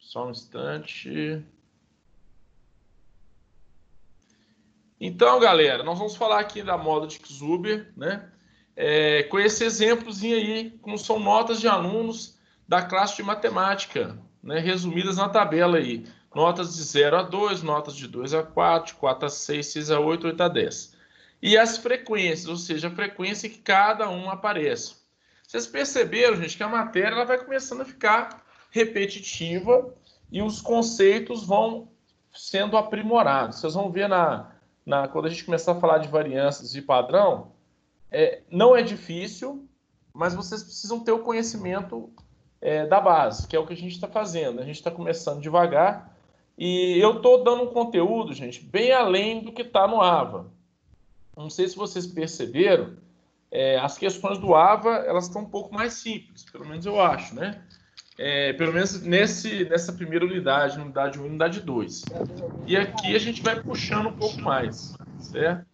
Só um instante. Então, galera, nós vamos falar aqui da moda de Zuber, né? Com esse exemplozinho aí, como são notas de alunos da classe de matemática, né? Resumidas na tabela aí. Notas de 0 a 2, notas de 2 a 4, de 4 a 6, 6 a 8, 8 a 10. E as frequências, ou seja, a frequência que cada um aparece. Vocês perceberam, gente, que a matéria ela vai começando a ficar repetitiva e os conceitos vão sendo aprimorados. Vocês vão ver quando a gente começar a falar de variâncias de padrão, não é difícil, mas vocês precisam ter o conhecimento da base, que é o que a gente está fazendo. A gente está começando devagar e eu estou dando um conteúdo, gente, bem além do que está no AVA. Não sei se vocês perceberam, as questões do AVA elas estão um pouco mais simples, pelo menos eu acho, né? Pelo menos nessa primeira unidade 1 e unidade 2. E aqui a gente vai puxando um pouco mais, certo?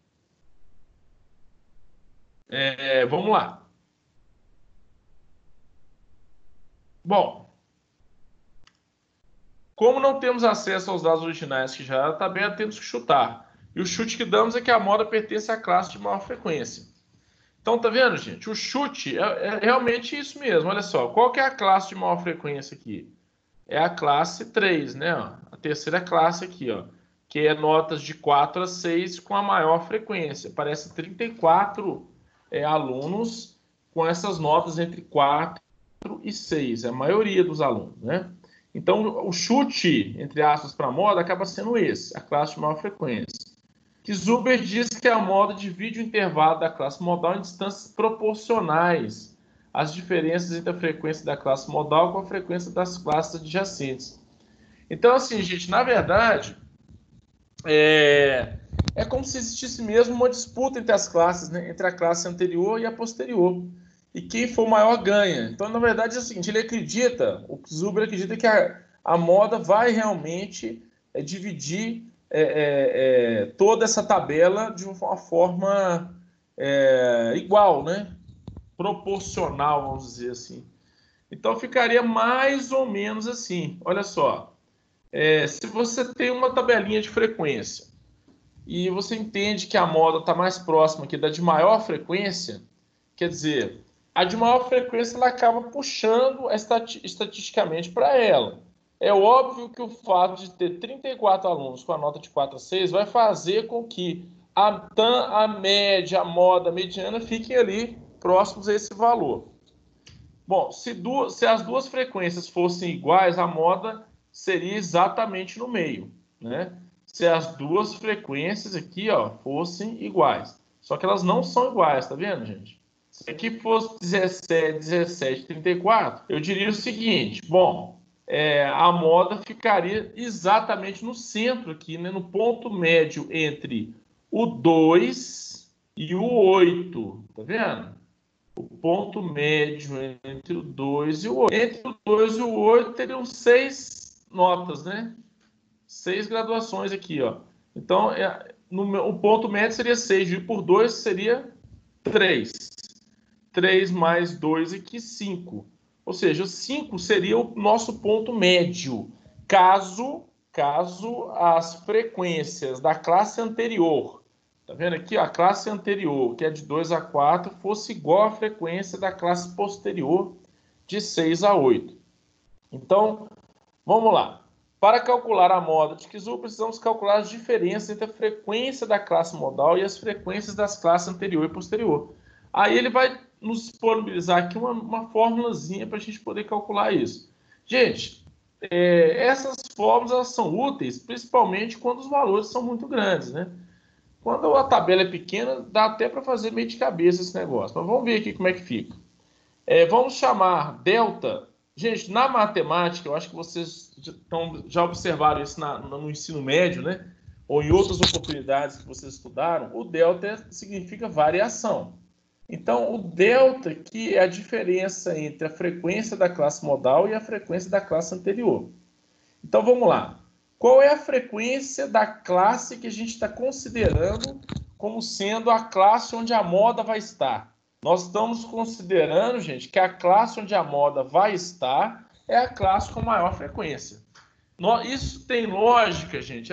Vamos lá. Bom, como não temos acesso aos dados originais que já na tabela, temos que chutar. E o chute que damos é que a moda pertence à classe de maior frequência. Então, tá vendo, gente? O chute é realmente isso mesmo. Olha só, qual que é a classe de maior frequência aqui? É a classe 3, né? Ó, a terceira classe aqui, ó, que é notas de 4 a 6 com a maior frequência. Parece 34 alunos com essas notas entre 4 e 6. É a maioria dos alunos, né? Então, o chute, entre aspas, para a moda acaba sendo esse, a classe de maior frequência. Que Zuber diz que a moda divide o intervalo da classe modal em distâncias proporcionais às diferenças entre a frequência da classe modal com a frequência das classes adjacentes. Então, assim, gente, na verdade, é como se existisse mesmo uma disputa entre as classes, né? Entre a classe anterior e a posterior. E quem for maior ganha. Então, na verdade, é o seguinte, o Zuber acredita que a moda vai realmente dividir toda essa tabela de uma forma igual, né? Proporcional, vamos dizer assim. Então, ficaria mais ou menos assim. Olha só, se você tem uma tabelinha de frequência e você entende que a moda está mais próxima aqui da de maior frequência, quer dizer, a de maior frequência ela acaba puxando estatisticamente para ela. É óbvio que o fato de ter 34 alunos com a nota de 4 a 6 vai fazer com que a média, a moda, a mediana fiquem ali próximos a esse valor. Bom, se as duas frequências fossem iguais, a moda seria exatamente no meio, né? Se as duas frequências aqui, ó, fossem iguais. Só que elas não são iguais, tá vendo, gente? Se aqui fosse 17, 17, 34, eu diria o seguinte, bom, a moda ficaria exatamente no centro aqui, né, no ponto médio entre o 2 e o 8, tá vendo? O ponto médio entre o 2 e o 8. Entre o 2 e o 8 teriam 6 notas, né? 6 graduações aqui, ó. Então, o ponto médio seria 6, dividido por 2 seria 3. 3 mais 2 aqui, 5. Ou seja, 5 seria o nosso ponto médio, caso as frequências da classe anterior, tá vendo aqui, ó, a classe anterior, que é de 2 a 4, fosse igual à frequência da classe posterior, de 6 a 8. Então, vamos lá. Para calcular a moda de Kizu, precisamos calcular as diferenças entre a frequência da classe modal e as frequências das classes anterior e posterior. Aí ele vai nos disponibilizar aqui uma formulazinha para a gente poder calcular isso. Gente, essas fórmulas elas são úteis, principalmente quando os valores são muito grandes, né? Quando a tabela é pequena, dá até para fazer meio de cabeça esse negócio. Mas vamos ver aqui como é que fica. Vamos chamar delta. Gente, na matemática, eu acho que vocês já observaram isso no ensino médio, né? Ou em outras oportunidades que vocês estudaram, o delta significa variação. Então, o delta aqui é a diferença entre a frequência da classe modal e a frequência da classe anterior. Então, vamos lá. Qual é a frequência da classe que a gente está considerando como sendo a classe onde a moda vai estar? Nós estamos considerando, gente, que a classe onde a moda vai estar é a classe com maior frequência. Isso tem lógica, gente.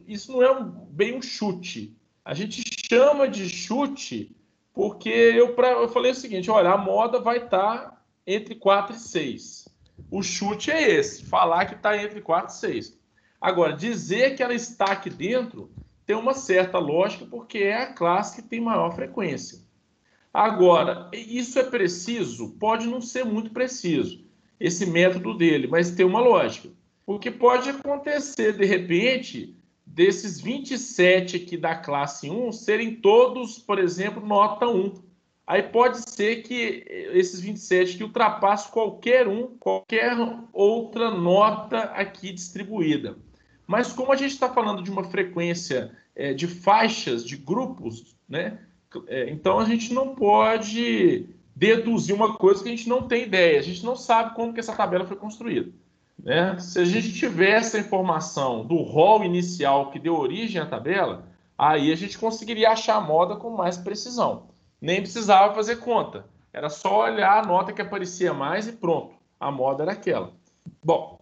Isso não é bem um chute. A gente chama de chute porque eu falei o seguinte, olha, a moda vai estar entre 4 e 6. O chute é esse, falar que está entre 4 e 6. Agora, dizer que ela está aqui dentro tem uma certa lógica porque é a classe que tem maior frequência. Agora, isso é preciso? Pode não ser muito preciso, esse método dele, mas tem uma lógica. Porque pode acontecer, de repente, desses 27 aqui da classe 1 serem todos, por exemplo, nota 1. Aí pode ser que esses 27 que ultrapassem qualquer outra nota aqui distribuída. Mas como a gente está falando de uma frequência de faixas, de grupos, né? Então a gente não pode deduzir uma coisa que a gente não tem ideia. A gente não sabe como que essa tabela foi construída. Né? Se a gente tivesse a informação do rol inicial que deu origem à tabela, aí a gente conseguiria achar a moda com mais precisão. Nem precisava fazer conta. Era só olhar a nota que aparecia mais e pronto. A moda era aquela. Bom,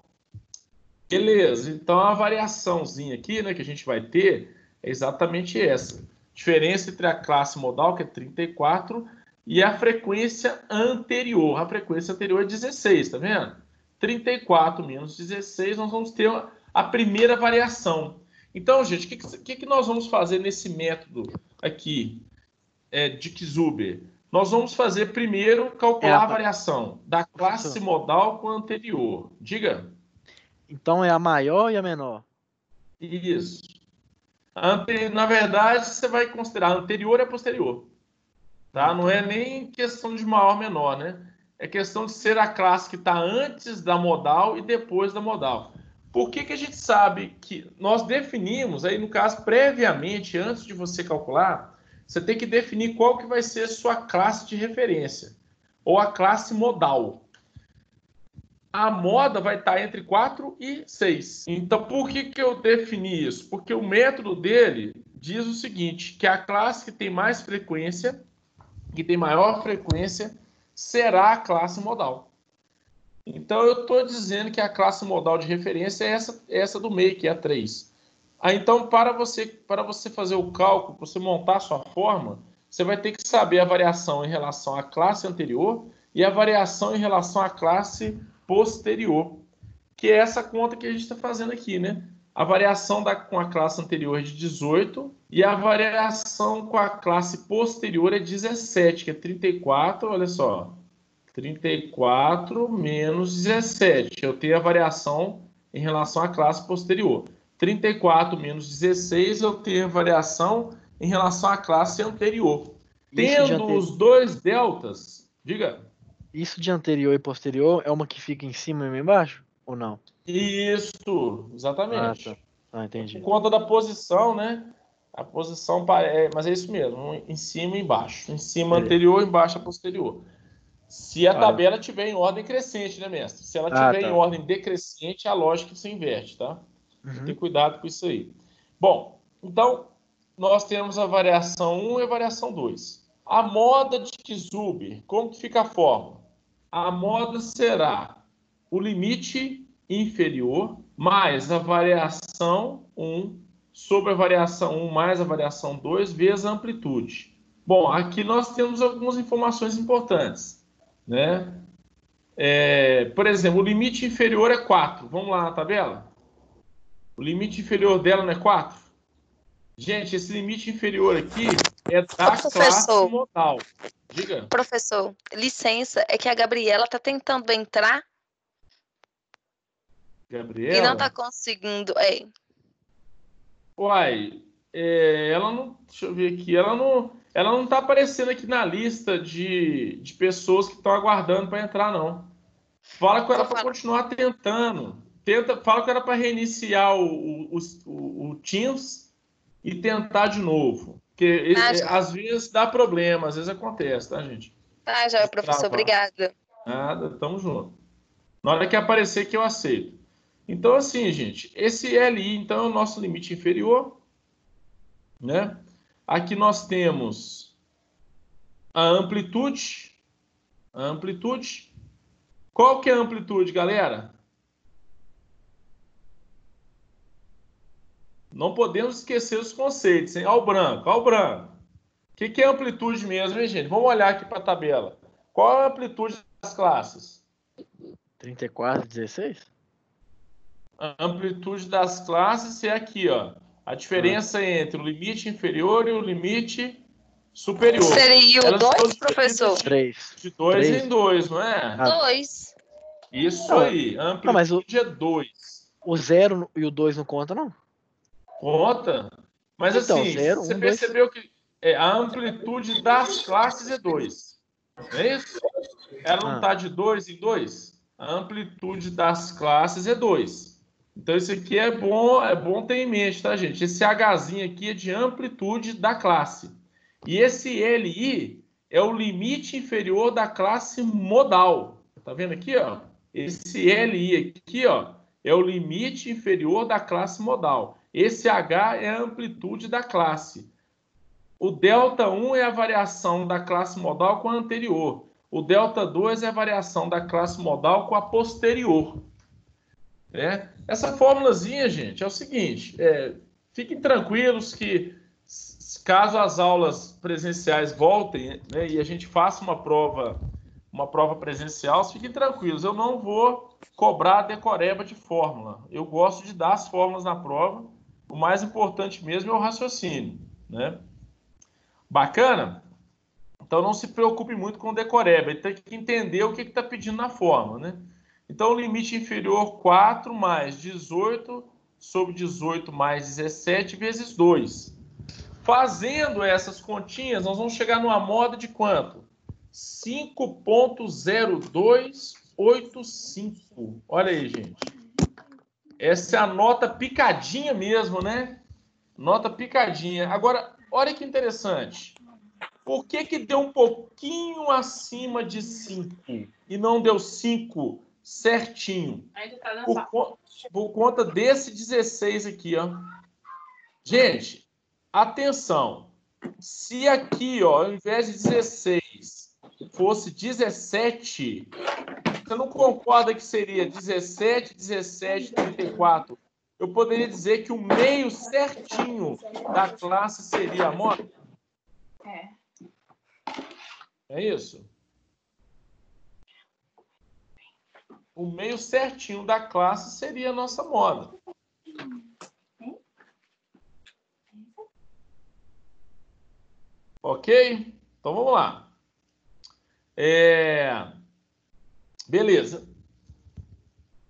beleza. Então a variaçãozinha aqui, né, que a gente vai ter é exatamente essa. Diferença entre a classe modal, que é 34, e a frequência anterior. A frequência anterior é 16, tá vendo? 34 menos 16, nós vamos ter a primeira variação. Então, gente, o que nós vamos fazer nesse método aqui de Kzuber? Nós vamos fazer primeiro calcular a variação da classe modal com a anterior. Diga. Então é a maior e a menor? Isso. Na verdade, você vai considerar anterior e posterior. Tá? Não é nem questão de maior ou menor, né? É questão de ser a classe que está antes da modal e depois da modal. Por que a gente sabe que nós definimos, aí no caso, previamente, antes de você calcular, você tem que definir qual que vai ser a sua classe de referência, ou a classe modal. A moda vai estar entre 4 e 6. Então, por que eu defini isso? Porque o método dele diz o seguinte, que a classe que tem mais frequência, que tem maior frequência, será a classe modal. Então, eu estou dizendo que a classe modal de referência é essa do meio, que é a 3. Então, para você fazer o cálculo, para você montar a sua forma, você vai ter que saber a variação em relação à classe anterior e a variação em relação à classe posterior, que é essa conta que a gente está fazendo aqui, né? A variação com a classe anterior é de 18 e a variação com a classe posterior é 17, que é 34, olha só. 34 menos 17. Eu tenho a variação em relação à classe posterior. 34 menos 16, eu tenho a variação em relação à classe anterior. Tendo os dois deltas, diga. Isso de anterior e posterior é uma que fica em cima e embaixo? Ou não? Isso, exatamente. Ah, tá. Ah, entendi. Por conta da posição, né? A posição, mas é isso mesmo, em cima e embaixo. Em cima anterior, embaixo a posterior. Se a tabela tiver em ordem crescente, né, mestre? Se ela tiver em ordem decrescente, a lógica se inverte, tá? Tem que ter cuidado com isso aí. Bom, então, nós temos a variação 1 e a variação 2. A moda de Kzuber, como que fica a fórmula? A moda será o limite inferior mais a variação 1 sobre a variação 1 mais a variação 2 vezes a amplitude. Bom, aqui nós temos algumas informações importantes, né? Por exemplo, o limite inferior é 4. Vamos lá na tabela? O limite inferior dela não é 4? Gente, esse limite inferior aqui é da classe modal. Diga. Professor, licença, é que a Gabriela está tentando entrar Gabriela? E não está conseguindo. Uai, ela não. Deixa eu ver aqui. Ela não está aparecendo aqui na lista de pessoas que estão aguardando para entrar, não. Fala com ela para continuar tentando. Fala com ela para reiniciar o Teams e tentar de novo. Porque às vezes dá problema, às vezes acontece, tá, gente? Tá, já, professor, obrigada. Nada, tamo junto. Na hora que aparecer que eu aceito. Então, assim, gente, esse LI, então, é o nosso limite inferior, né? Aqui nós temos a amplitude. Qual que é a amplitude, galera? Não podemos esquecer os conceitos, hein? Olha o branco, olha o branco. O que é amplitude mesmo, hein, gente? Vamos olhar aqui para a tabela. Qual é a amplitude das classes? 34, 16? A amplitude das classes é aqui, ó. A diferença entre o limite inferior e o limite superior. Seria o Elas 2, estão professor? 3. de 2 em 2, não é? 2. Isso Não, aí. A não, mas amplitude é 2. o 0 e o 2 não conta, não? Conta. Mas Então, assim, 0, você 1, 2. percebeu que a amplitude das classes é 2. Não é isso? Ela não está de 2 em 2? A amplitude das classes é 2. Então, isso aqui é bom ter em mente, tá, gente? Esse Hzinho aqui é de amplitude da classe. E esse LI é o limite inferior da classe modal. Tá vendo aqui, ó? Esse LI aqui, ó, é o limite inferior da classe modal. Esse H é a amplitude da classe. O ΔI é a variação da classe modal com a anterior. O ΔII é a variação da classe modal com a posterior. Essa formulazinha, gente, é o seguinte: fiquem tranquilos que, caso as aulas presenciais voltem, né, e a gente faça uma prova presencial, fiquem tranquilos, eu não vou cobrar decoreba de fórmula. Eu gosto de dar as fórmulas na prova. O mais importante mesmo é o raciocínio, né? Bacana? Então não se preocupe muito com o decoreba, ele tem que entender o que está pedindo na fórmula, né? Então o limite inferior 4 mais 18 sobre 18 mais 17 vezes 2. Fazendo essas continhas, nós vamos chegar numa moda de quanto? 5,0285. Olha aí, gente. Essa é a nota picadinha mesmo, né? Nota picadinha. Agora, olha que interessante. Por que deu um pouquinho acima de 5 e não deu 5 certinho? Por conta desse 16 aqui, ó. Gente, atenção. Se aqui, ó, ao invés de 16, fosse 17, você não concorda que seria 17, 17, 34? Eu poderia dizer que o meio certinho da classe seria a moda? É isso? O meio certinho da classe seria a nossa moda. Ok? Então vamos lá. Beleza.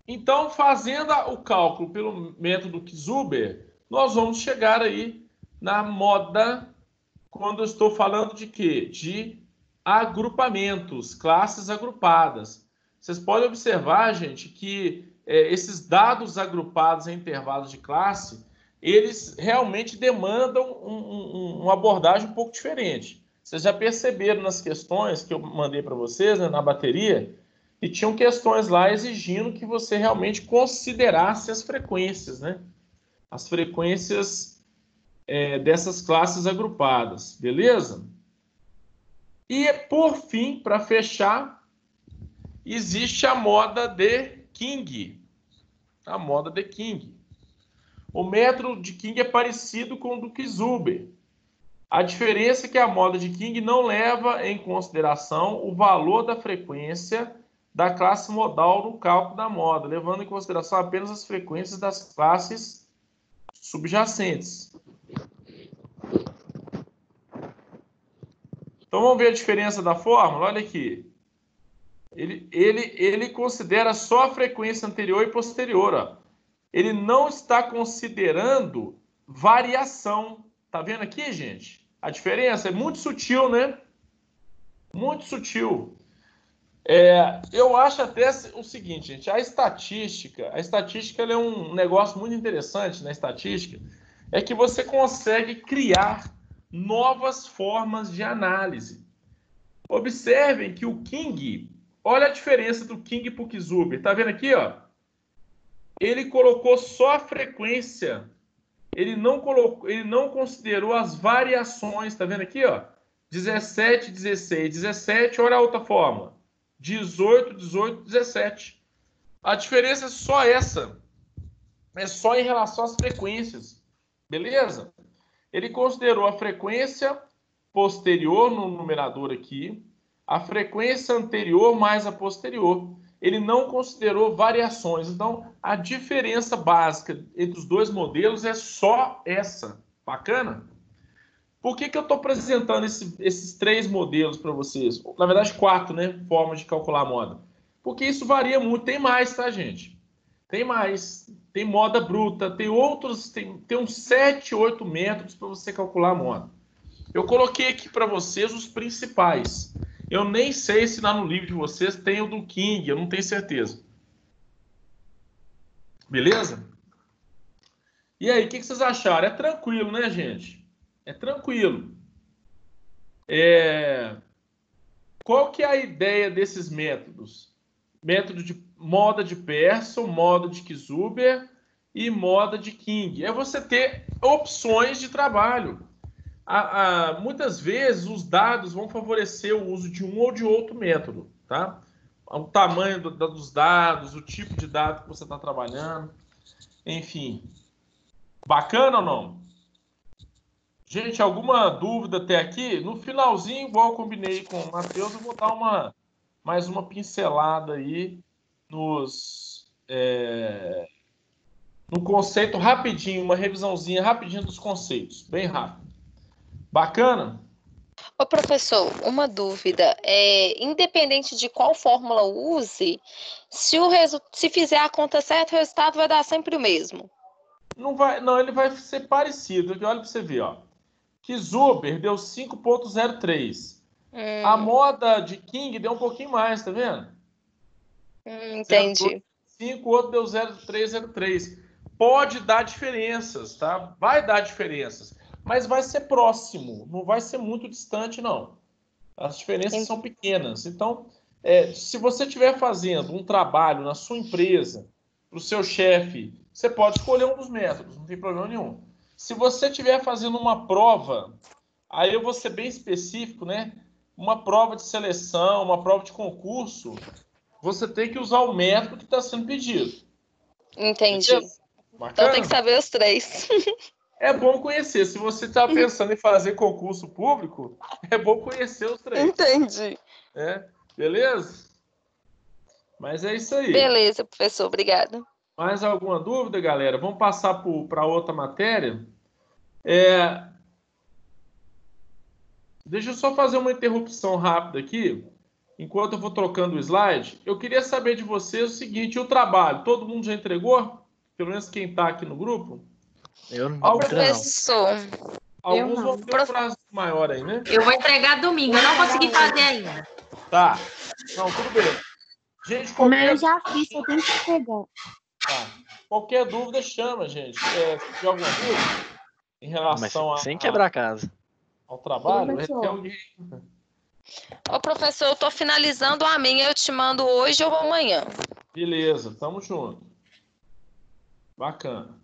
Então, fazendo o cálculo pelo método Kzuber, nós vamos chegar aí na moda, quando eu estou falando de quê? De agrupamentos, classes agrupadas. Vocês podem observar, gente, que esses dados agrupados em intervalos de classe, eles realmente demandam uma abordagem um pouco diferente. Vocês já perceberam nas questões que eu mandei para vocês, né, na bateria, e tinham questões lá exigindo que você realmente considerasse as frequências, né? As frequências dessas classes agrupadas, beleza? E, por fim, para fechar, existe a moda de King. A moda de King. O método de King é parecido com o do Kzuber. A diferença é que a moda de King não leva em consideração o valor da frequência da classe modal no cálculo da moda, levando em consideração apenas as frequências das classes subjacentes. Então vamos ver a diferença da fórmula? Olha aqui. Ele considera só a frequência anterior e posterior. Ó. Ele não está considerando variação. Tá vendo aqui, gente? A diferença é muito sutil, né? Muito sutil. Eu acho até o seguinte, gente. A estatística ela é um negócio muito interessante na estatística. É que você consegue criar novas formas de análise. Observem que o King, olha a diferença do King para o Kzuber. Tá vendo aqui, ó? Ele colocou só a frequência. Ele não considerou as variações. Tá vendo aqui, ó? 17, 16, 17. Olha a outra fórmula. 18, 18, 17. A diferença é só essa. É só em relação às frequências. Beleza? Ele considerou a frequência posterior no numerador aqui, a frequência anterior mais a posterior. Ele não considerou variações. Então, a diferença básica entre os dois modelos é só essa. Bacana? Por que eu estou apresentando esses 3 modelos para vocês? Na verdade, 4, né? Formas de calcular a moda. Porque isso varia muito. Tem mais, tá, gente? Tem mais. Tem moda bruta, tem outros, tem uns 7, 8 métodos para você calcular a moda. Eu coloquei aqui para vocês os principais. Eu nem sei se lá no livro de vocês tem o do King, eu não tenho certeza. Beleza? E aí, o que vocês acharam? É tranquilo, né, gente? É tranquilo. Qual que é a ideia desses métodos? Método de moda de Pearson, moda de Kizuber e moda de King. É você ter opções de trabalho. Muitas vezes os dados vão favorecer o uso de um ou de outro método, tá? O tamanho dos dados, o tipo de dado que você está trabalhando, enfim. Bacana ou não? Gente, alguma dúvida até aqui? No finalzinho, igual eu combinei com o Matheus, eu vou dar mais uma pincelada aí no conceito rapidinho, uma revisãozinha rapidinho dos conceitos, bem rápido. Bacana? Ô, professor, uma dúvida. Independente de qual fórmula use, se fizer a conta certa, o resultado vai dar sempre o mesmo. Não, ele vai ser parecido. Olha para você ver, ó. Kizuber deu 5,03. A moda de King deu um pouquinho mais, tá vendo? Entendi. 0,5, o outro deu 0,303. Pode dar diferenças, tá? Vai dar diferenças. Mas vai ser próximo, não vai ser muito distante, não. As diferenças são pequenas. Então, se você estiver fazendo um trabalho na sua empresa, para o seu chefe, você pode escolher um dos métodos, não tem problema nenhum. Se você estiver fazendo uma prova, aí eu vou ser bem específico, né? Uma prova de seleção, uma prova de concurso, você tem que usar o método que está sendo pedido. Entendi. Então tem que saber os 3. É bom conhecer. Se você está pensando em fazer concurso público, é bom conhecer os 3. Entendi. Beleza? Mas é isso aí. Beleza, professor. Obrigada. Mais alguma dúvida, galera? Vamos passar para outra matéria. Deixa eu só fazer uma interrupção rápida aqui. Enquanto eu vou trocando o slide, eu queria saber de vocês o seguinte: o trabalho, todo mundo já entregou? Pelo menos quem está aqui no grupo? Eu não. Professor. Alguns vão ter um prazo maior aí, né? Eu vou entregar domingo, eu não consegui fazer ainda. Tá. Não, tudo bem. Gente, eu já fiz, eu tenho que pegar. Tá. Qualquer dúvida, chama, gente. Se tiver alguma dúvida em relação sem quebrar a casa. Ao trabalho, tem alguém. Ô, professor, eu tô finalizando a minha, eu te mando hoje ou amanhã. Beleza, tamo junto. Bacana.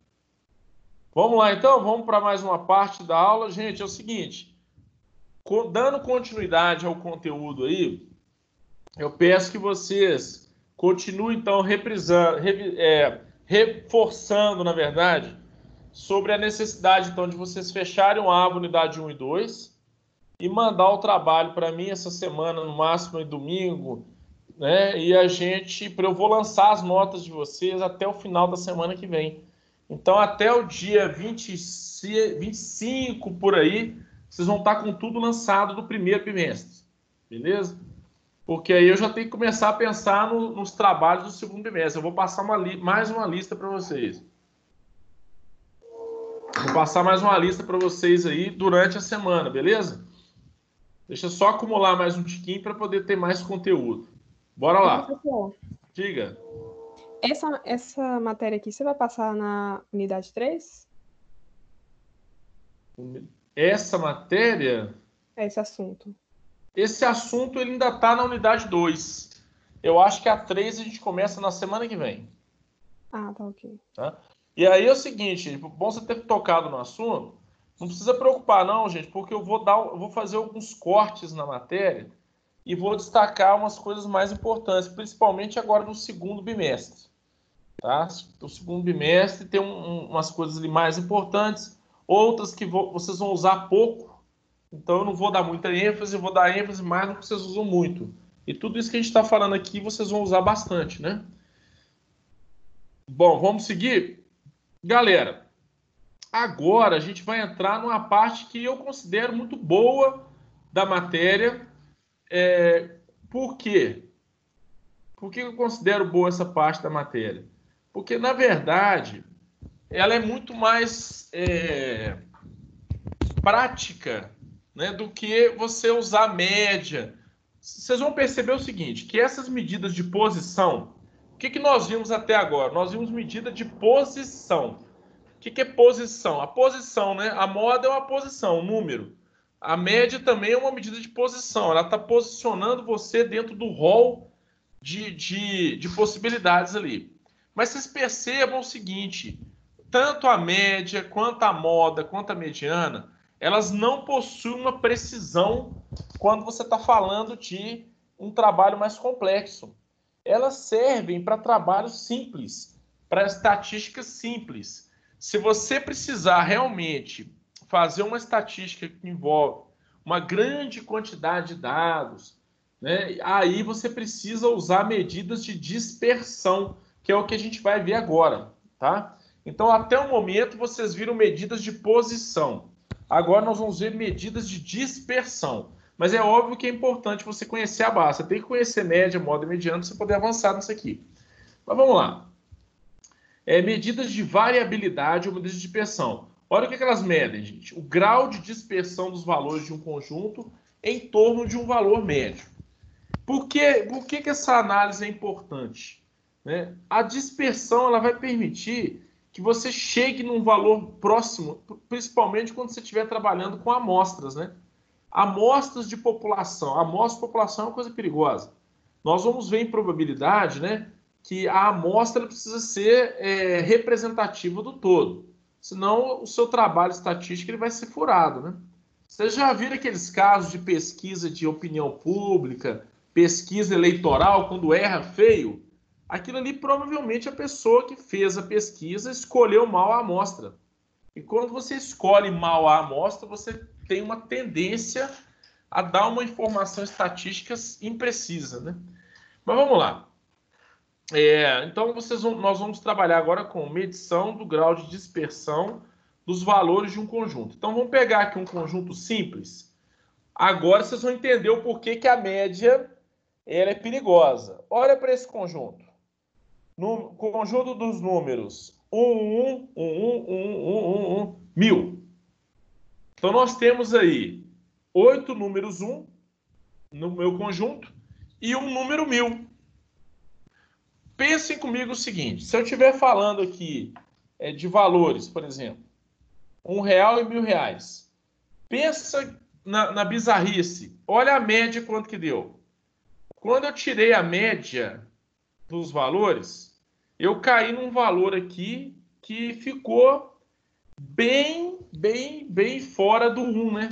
Vamos lá, então? Vamos para mais uma parte da aula. Gente, é o seguinte. Dando continuidade ao conteúdo aí, eu peço que vocês continuem, então, reforçando, na verdade, sobre a necessidade, então, de vocês fecharem o aba unidade 1 e 2 e mandar o trabalho para mim essa semana, no máximo em domingo, né? E eu vou lançar as notas de vocês até o final da semana que vem. Então, até o dia 25, por aí, vocês vão estar com tudo lançado do primeiro bimestre. Beleza? Porque aí eu já tenho que começar a pensar nos trabalhos do segundo bimestre. Eu vou passar mais uma lista para vocês. Vou passar mais uma lista para vocês aí durante a semana, beleza? Deixa eu só acumular mais um tiquinho para poder ter mais conteúdo. Bora lá. Professor, Diga. essa matéria aqui, você vai passar na unidade 3? Essa matéria... Esse assunto. Esse assunto ele ainda está na unidade 2. Eu acho que a 3 a gente começa na semana que vem. Ah, tá ok. Tá? E aí é o seguinte, bom você ter tocado no assunto, não precisa preocupar não, gente, porque eu vou fazer alguns cortes na matéria e vou destacar umas coisas mais importantes, principalmente agora no segundo bimestre. Tá? O segundo bimestre tem umas coisas ali mais importantes, outras que vocês vão usar pouco, então eu não vou dar muita ênfase, eu vou dar ênfase mais no que vocês usam muito. E tudo isso que a gente está falando aqui, vocês vão usar bastante, né? Bom, vamos seguir? Galera, agora a gente vai entrar numa parte que eu considero muito boa da matéria. Por quê? Por que eu considero boa essa parte da matéria? Porque, na verdade, ela é muito mais prática, né, do que você usar média. Vocês vão perceber o seguinte, que essas medidas de posição, o que nós vimos até agora? Nós vimos medida de posição. O que é posição? A posição, né? A moda é uma posição, um número. A média também é uma medida de posição. Ela está posicionando você dentro do rol de possibilidades ali. Mas vocês percebam o seguinte, tanto a média, quanto a moda, quanto a mediana, elas não possuem uma precisão quando você está falando de um trabalho mais complexo. Elas servem para trabalhos simples, para estatísticas simples. Se você precisar realmente fazer uma estatística que envolve uma grande quantidade de dados, né, aí você precisa usar medidas de dispersão, que é o que a gente vai ver agora, tá? Então, até o momento, vocês viram medidas de posição. Agora nós vamos ver medidas de dispersão. Mas é óbvio que é importante você conhecer a base. Você tem que conhecer média, moda e mediana para você poder avançar nisso aqui. Mas vamos lá. Medidas de variabilidade ou medidas de dispersão. Olha o que elas medem, gente. O grau de dispersão dos valores de um conjunto em torno de um valor médio. Por que essa análise é importante? Né? A dispersão ela vai permitir que você chegue num valor próximo, principalmente quando você estiver trabalhando com amostras, né? Amostras de população. Amostra de população é uma coisa perigosa. Nós vamos ver em probabilidade, né, que a amostra ela precisa ser representativa do todo. Senão o seu trabalho estatístico ele vai ser furado, né? Vocês já viram aqueles casos de pesquisa de opinião pública, pesquisa eleitoral, quando erra feio? Aquilo ali provavelmente a pessoa que fez a pesquisa escolheu mal a amostra. E quando você escolhe mal a amostra, você tem uma tendência a dar uma informação estatística imprecisa, né? Mas vamos lá. Então nós vamos trabalhar agora com medição do grau de dispersão dos valores de um conjunto. Então vamos pegar aqui um conjunto simples. Agora vocês vão entender o porquê que a média ela é perigosa. Olha para esse conjunto. No conjunto dos números 1000. Então nós temos aí 8 números 1 no meu conjunto e um número 1000. Pensem comigo o seguinte, se eu estiver falando aqui de valores, por exemplo, R$1 e R$1000, pensa na bizarrice. Olha a média quanto que deu. Quando eu tirei a média dos valores, eu caí num valor aqui que ficou bem fora do 1, né?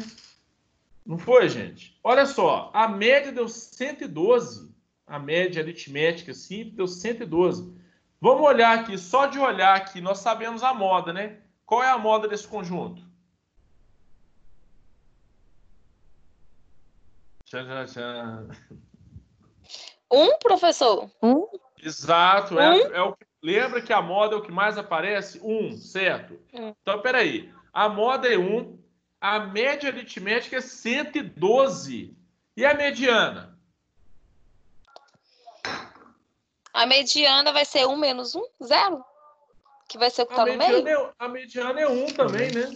Não foi, gente? Olha só, a média deu 112, a média aritmética simples deu 112. Vamos olhar aqui, só de olhar aqui, nós sabemos a moda, né? Qual é a moda desse conjunto? Professor? Exato. Lembra que a moda é o que mais aparece? 1, certo? Então, peraí. A moda é 1, a média aritmética é 112. E a mediana? A mediana vai ser 1 menos 1? 0? Que vai ser o que está no meio? A mediana é 1 também, né?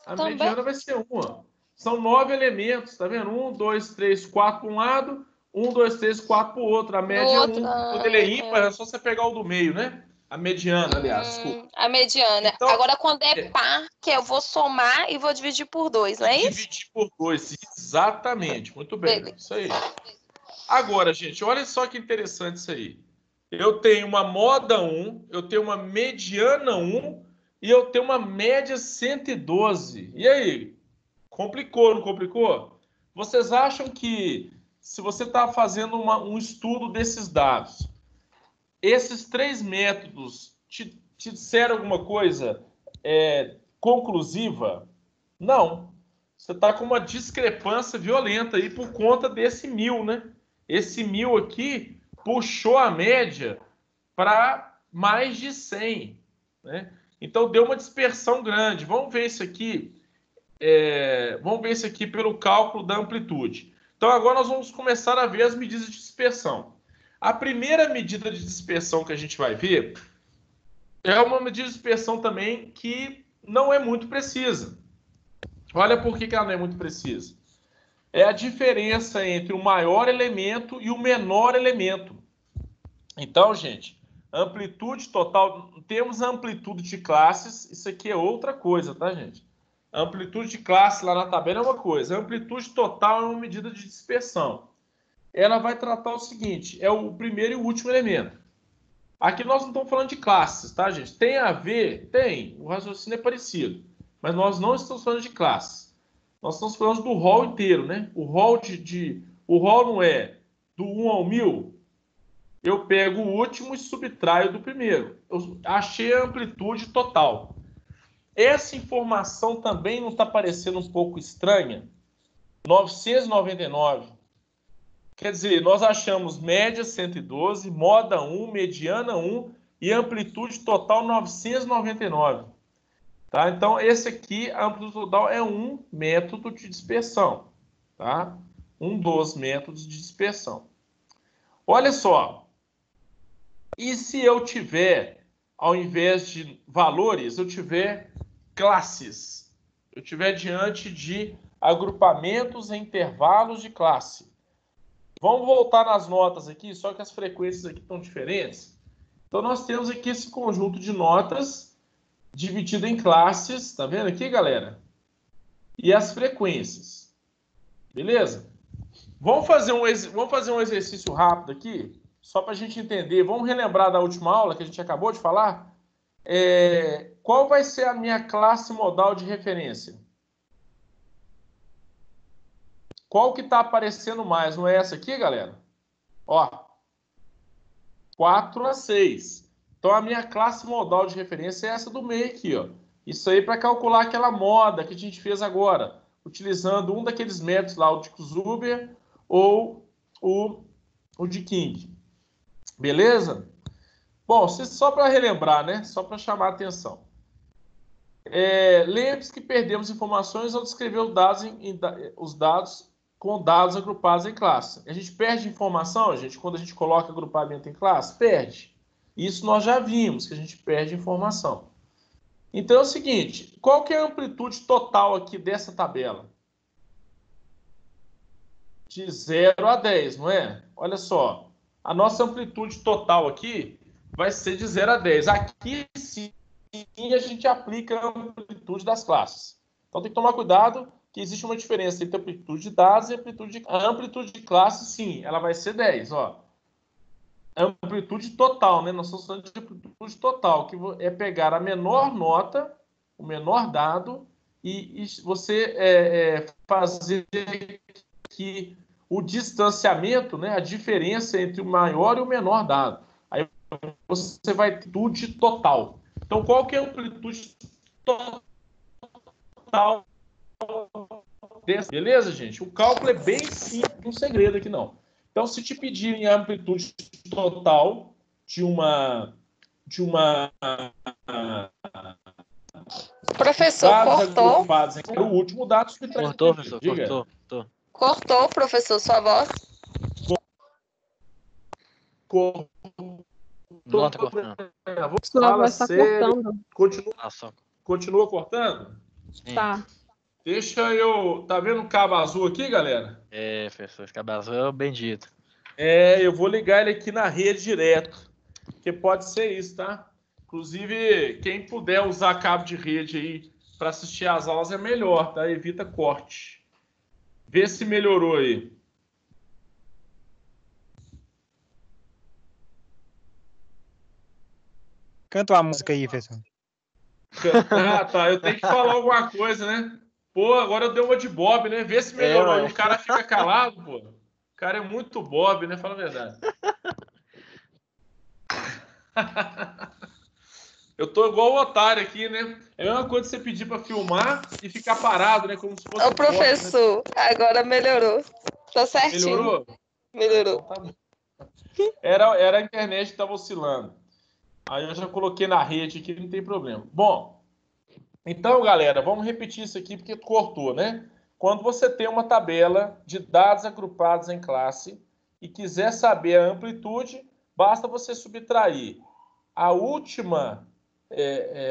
A Também. mediana vai ser 1. Ó. São 9 elementos, tá vendo? 1, 2, 3, 4 para um lado, 1, 2, 3, 4 para o outro. A média é 1. Quando ele é ímpar, é só você pegar o do meio, né? A mediana, aliás, desculpa. A mediana. Então, agora, quando é par, que eu vou somar e vou dividir por 2, não é isso? Dividir por 2, exatamente. Muito bem, Beleza. isso aí. Agora, gente, olha só que interessante isso aí. Eu tenho uma moda 1, eu tenho uma mediana 1 e eu tenho uma média 112. E aí? Complicou, não complicou? Vocês acham que, se você está fazendo um estudo desses dados, esses 3 métodos te disseram alguma coisa conclusiva? Não. Você está com uma discrepância violenta aí por conta desse 1000, né? Esse 1000 aqui puxou a média para mais de 100, né? Então deu uma dispersão grande. Vamos ver isso aqui. Vamos ver isso aqui pelo cálculo da amplitude. Então agora nós vamos começar a ver as medidas de dispersão. A primeira medida de dispersão que a gente vai ver é uma medida de dispersão também que não é muito precisa. Olha por que ela não é muito precisa. É a diferença entre o maior elemento e o menor elemento. Então, gente, amplitude total, temos a amplitude de classes, isso aqui é outra coisa, tá, gente? A amplitude de classe lá na tabela é uma coisa, a amplitude total é uma medida de dispersão. Ela vai tratar o seguinte, é o primeiro e o último elemento. Aqui nós não estamos falando de classes, tá, gente? Tem a ver? Tem, o raciocínio é parecido, mas nós não estamos falando de classes. Nós estamos falando do rol inteiro, né? O rol o rol não é do 1 ao 1000, eu pego o último e subtraio do primeiro. Eu achei a amplitude total. Essa informação também não está parecendo um pouco estranha? 999. Quer dizer, nós achamos média 112, moda 1, mediana 1 e amplitude total 999. Tá? Então, esse aqui, a amplitude total, é um método de dispersão. Tá? Um dos métodos de dispersão. Olha só. E se eu tiver, ao invés de valores, eu tiver classes? Eu tiver diante de agrupamentos em intervalos de classe. Vamos voltar nas notas aqui, só que as frequências aqui estão diferentes. Então, nós temos aqui esse conjunto de notas dividido em classes, tá vendo aqui, galera? E as frequências. Beleza? Vamos fazer um exercício rápido aqui, só para a gente entender. Vamos relembrar da última aula que a gente acabou de falar? Qual vai ser a minha classe modal de referência? Qual que está aparecendo mais? Não é essa aqui, galera? Ó, 4 a 6. Então, a minha classe modal de referência é essa do meio aqui, ó. Isso aí para calcular aquela moda que a gente fez agora, utilizando um daqueles métodos lá, o de Zuber ou o de King. Beleza? Bom, só para relembrar, né? Só para chamar a atenção. Lembre-se que perdemos informações ao descrever os dados com dados agrupados em classe. A gente perde informação, gente, quando a gente coloca agrupamento em classe? Perde. Isso nós já vimos, que a gente perde informação. Então é o seguinte, qual que é a amplitude total aqui dessa tabela? De 0 a 10, não é? Olha só, a nossa amplitude total aqui vai ser de 0 a 10. Aqui sim a gente aplica a amplitude das classes. Então tem que tomar cuidado que existe uma diferença entre amplitude de dados e amplitude de... A amplitude de classe, sim, ela vai ser 10, ó. Amplitude total, né? Nós estamos falando de amplitude total, que é pegar a menor nota, o menor dado, e você fazer que o distanciamento, né? A diferença entre o maior e o menor dado. Aí você vai ter amplitude total. Então, qual que é a amplitude total? Beleza, gente? O cálculo é bem simples, não tem segredo aqui não. Então, se te pedirem a amplitude total de uma Professor, cortou. O último dado que Cortou, professor, cortou. Cortou, professor, sua voz. Não tá cortando. Sua voz está cortando. Continua cortando? Sim. Tá. Deixa eu... Tá vendo o cabo azul aqui, galera? Professor, esse cabo azul é o bendito. Eu vou ligar ele aqui na rede direto. Porque pode ser isso, tá? Inclusive, quem puder usar cabo de rede aí para assistir às aulas é melhor, tá? Evita corte. Vê se melhorou aí. Canta uma música aí, professor. Ah, tá. Eu tenho que falar alguma coisa, né? Pô, agora eu dei uma de Bob, né? Vê se melhorou. Aí o cara fica calado, pô. O cara é muito Bob, né? Fala a verdade. Eu tô igual o otário aqui, né? É a mesma coisa você pedir para filmar e ficar parado, né? Como se fosse Ô, um professor, agora melhorou. Tô corte, né? certinho. Melhorou? Melhorou. Então tá bom. Era a internet que estava oscilando. Aí eu já coloquei na rede aqui, não tem problema. Bom, então, galera, vamos repetir isso aqui porque cortou, né? Quando você tem uma tabela de dados agrupados em classe e quiser saber a amplitude, basta você subtrair a última,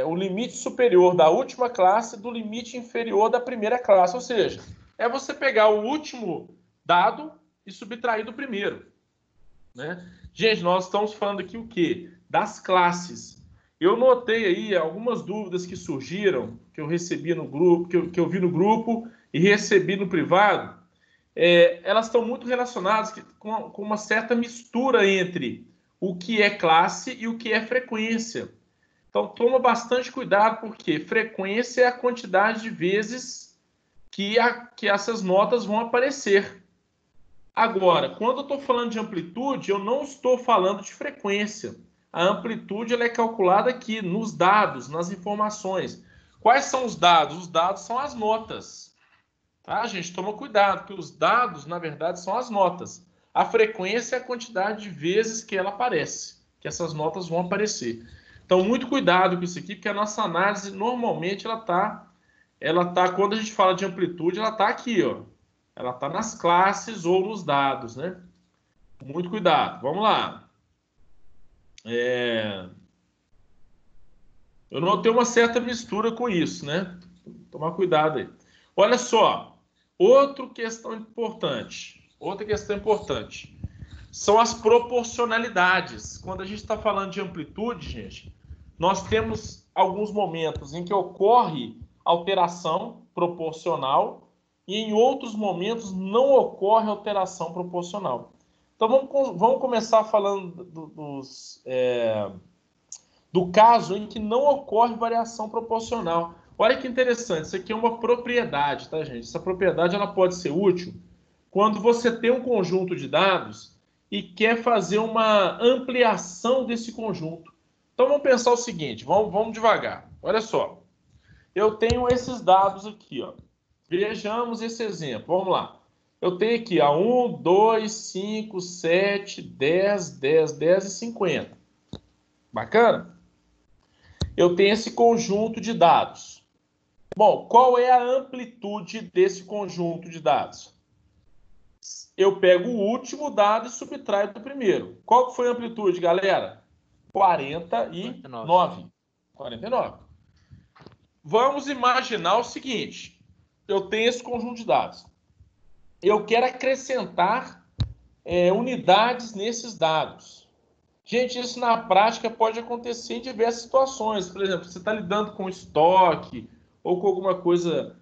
o limite superior da última classe do limite inferior da primeira classe. Ou seja, é você pegar o último dado e subtrair do primeiro, né? Gente, nós estamos falando aqui o quê? Das classes. Eu notei aí algumas dúvidas que surgiram, que eu recebi no grupo, que eu vi no grupo e recebi no privado. Elas estão muito relacionadas com uma certa mistura entre o que é classe e o que é frequência. Então, toma bastante cuidado, porque frequência é a quantidade de vezes que essas notas vão aparecer. Agora, quando eu estou falando de amplitude, eu não estou falando de frequência. A amplitude ela é calculada aqui, nos dados, nas informações. Quais são os dados? Os dados são as notas. Tá, gente? Toma cuidado, porque os dados, na verdade, são as notas. A frequência é a quantidade de vezes que ela aparece, que essas notas vão aparecer. Então, muito cuidado com isso aqui, porque a nossa análise, normalmente, ela tá, quando a gente fala de amplitude, ela está aqui, ó. Ela está nas classes ou nos dados, né? Muito cuidado. Vamos lá. Eu notei uma certa mistura com isso, né? Tomar cuidado aí. Olha só. Outra questão importante são as proporcionalidades. Quando a gente está falando de amplitude, gente, nós temos alguns momentos em que ocorre alteração proporcional e em outros momentos não ocorre alteração proporcional. Então vamos começar falando do caso em que não ocorre variação proporcional. Olha que interessante, isso aqui é uma propriedade, tá, gente? Essa propriedade ela pode ser útil quando você tem um conjunto de dados e quer fazer uma ampliação desse conjunto. Então vamos pensar o seguinte, vamos devagar. Olha só, eu tenho esses dados aqui, ó. Vejamos esse exemplo, vamos lá. Eu tenho aqui 1, 2, 5, 7, 10, 10, 10 e 50. Bacana? Eu tenho esse conjunto de dados. Bom, qual é a amplitude desse conjunto de dados? Eu pego o último dado e subtraio do primeiro. Qual que foi a amplitude, galera? 49. 49. Vamos imaginar o seguinte. Eu tenho esse conjunto de dados. Eu quero acrescentar unidades nesses dados. Gente, isso na prática pode acontecer em diversas situações. Por exemplo, você está lidando com estoque ou com alguma coisa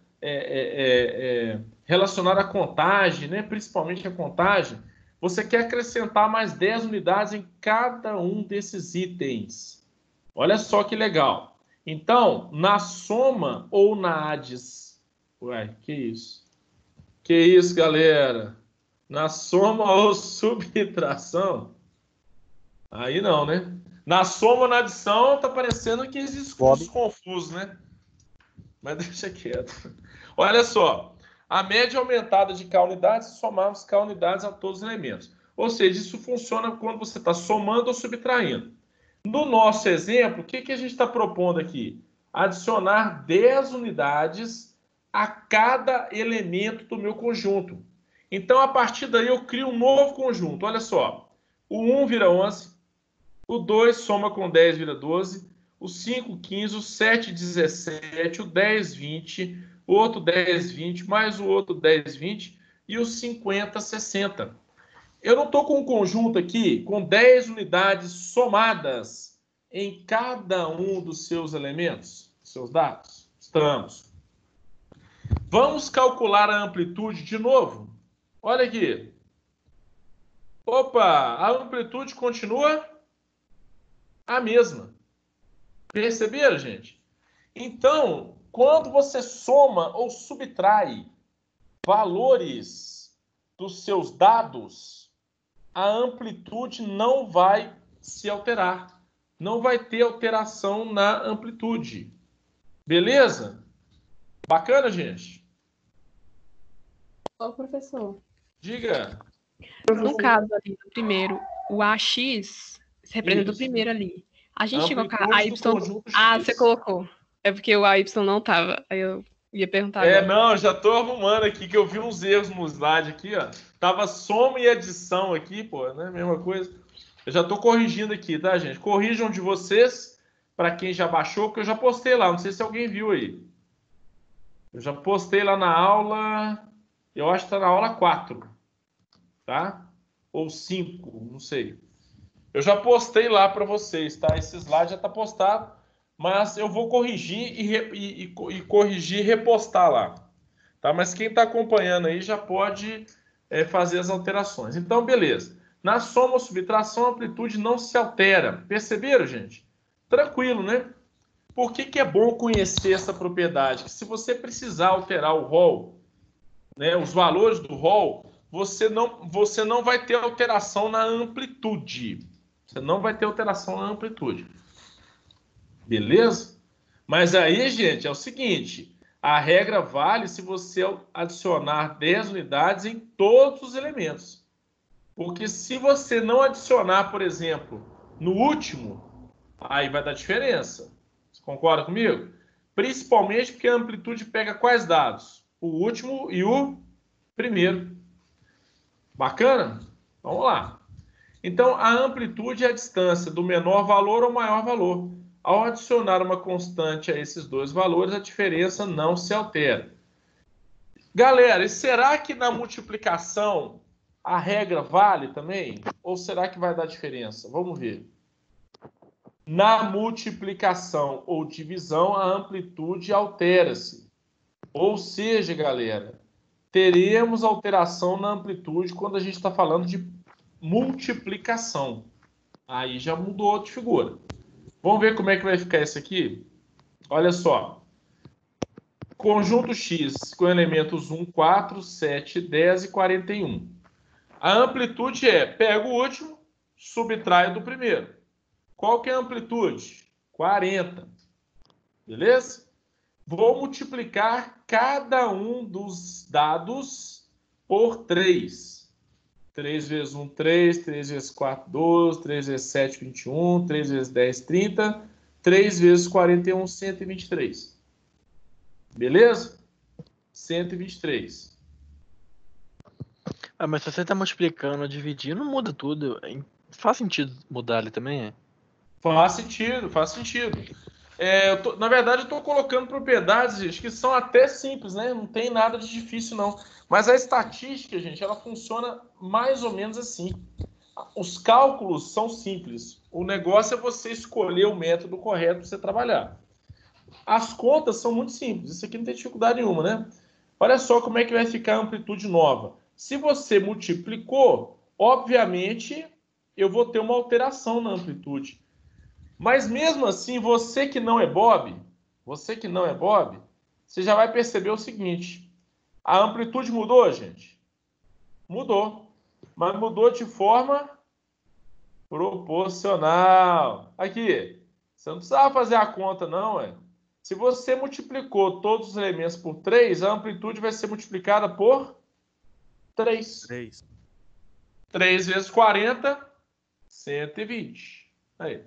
relacionada à contagem, né? Principalmente a contagem. Você quer acrescentar mais 10 unidades em cada um desses itens. Olha só que legal. Então, na soma ou na ADES... Ué, que isso? Que isso, galera? Na soma ou subtração... Aí não, né? Na soma ou na adição, tá parecendo aqueles discursos confusos, né? Mas deixa quieto. Olha só. A média aumentada de K unidades se somarmos K unidades a todos os elementos. Ou seja, isso funciona quando você está somando ou subtraindo. No nosso exemplo, o que a gente está propondo aqui? Adicionar 10 unidades a cada elemento do meu conjunto. Então, a partir daí, eu crio um novo conjunto. Olha só. O 1 vira 11. O 2 soma com 10 vira 12, o 5, 15, o 7, 17, o 10, 20, o outro 10, 20, mais o outro 10, 20 e o 50, 60. Eu não estou com um conjunto aqui com 10 unidades somadas em cada um dos seus elementos, seus dados? Estamos. Vamos calcular a amplitude de novo? Olha aqui. Opa, a amplitude continua a mesma. Perceberam, gente? Então, quando você soma ou subtrai valores dos seus dados, a amplitude não vai se alterar. não vai ter alteração na amplitude. Beleza? Bacana, gente? Ô, professor. Diga. No caso ali do primeiro, o AX representa o Isso. primeiro ali. A gente chegou a Amplitude AY. do conjunto X. Ah, você colocou. É porque o AY não tava. Aí eu ia perguntar agora. Não, já tô arrumando aqui, que eu vi uns erros no slide aqui, ó. Tava soma e adição aqui, pô, né? Mesma coisa. Eu já tô corrigindo aqui, tá, gente? Corrijam de vocês, para quem já baixou, que eu já postei lá. Não sei se alguém viu aí. Eu já postei lá na aula... Eu acho que tá na aula 4, tá? Ou 5, não sei. Eu já postei lá para vocês, tá? Esse slide já tá postado, mas eu vou corrigir e corrigir e repostar lá, tá? Mas quem está acompanhando aí já pode fazer as alterações. Então, beleza. Na soma ou subtração, a amplitude não se altera. Perceberam, gente? Tranquilo, né? Por que é bom conhecer essa propriedade? Que se você precisar alterar o rol, né, os valores do rol, você não vai ter alteração na amplitude. Você não vai ter alteração na amplitude. Beleza? Mas aí, gente, é o seguinte. A regra vale se você adicionar 10 unidades em todos os elementos. Porque se você não adicionar, por exemplo, no último, aí vai dar diferença. Você concorda comigo? Principalmente porque a amplitude pega quais dados? O último e o primeiro. Bacana? Vamos lá. Então, a amplitude é a distância do menor valor ao maior valor. Ao adicionar uma constante a esses dois valores, a diferença não se altera. Galera, e será que na multiplicação a regra vale também? Ou será que vai dar diferença? Vamos ver. Na multiplicação ou divisão, a amplitude altera-se. Ou seja, galera, teremos alteração na amplitude quando a gente está falando de multiplicação. Aí já mudou de figura. Vamos ver como é que vai ficar isso aqui? Olha só. Conjunto X com elementos 1, 4, 7, 10 e 41. A amplitude pega o último, subtrai do primeiro. Qual que é a amplitude? 40. Beleza? Vou multiplicar cada um dos dados por 3. 3 vezes 1, 3. 3 vezes 4, 12. 3 vezes 7, 21. 3 vezes 10, 30. 3 vezes 41, 123. Beleza? 123. Ah, mas se você tá multiplicando, dividindo, muda tudo. Faz sentido mudar ali também, é? Faz sentido, faz sentido. Na verdade, eu estou colocando propriedades, gente, que são até simples, né? Não tem nada de difícil, não. Mas a estatística, gente, ela funciona mais ou menos assim. Os cálculos são simples. O negócio é você escolher o método correto para você trabalhar. As contas são muito simples. Isso aqui não tem dificuldade nenhuma, né? Olha só como é que vai ficar a amplitude nova. Se você multiplicou, obviamente, eu vou ter uma alteração na amplitude. Mas mesmo assim, você que não é Bob, você já vai perceber o seguinte. A amplitude mudou, gente? Mudou. Mas mudou de forma proporcional. Aqui, você não precisava fazer a conta, não, é? Se você multiplicou todos os elementos por 3, a amplitude vai ser multiplicada por 3. 3 vezes 40, 120. Aí.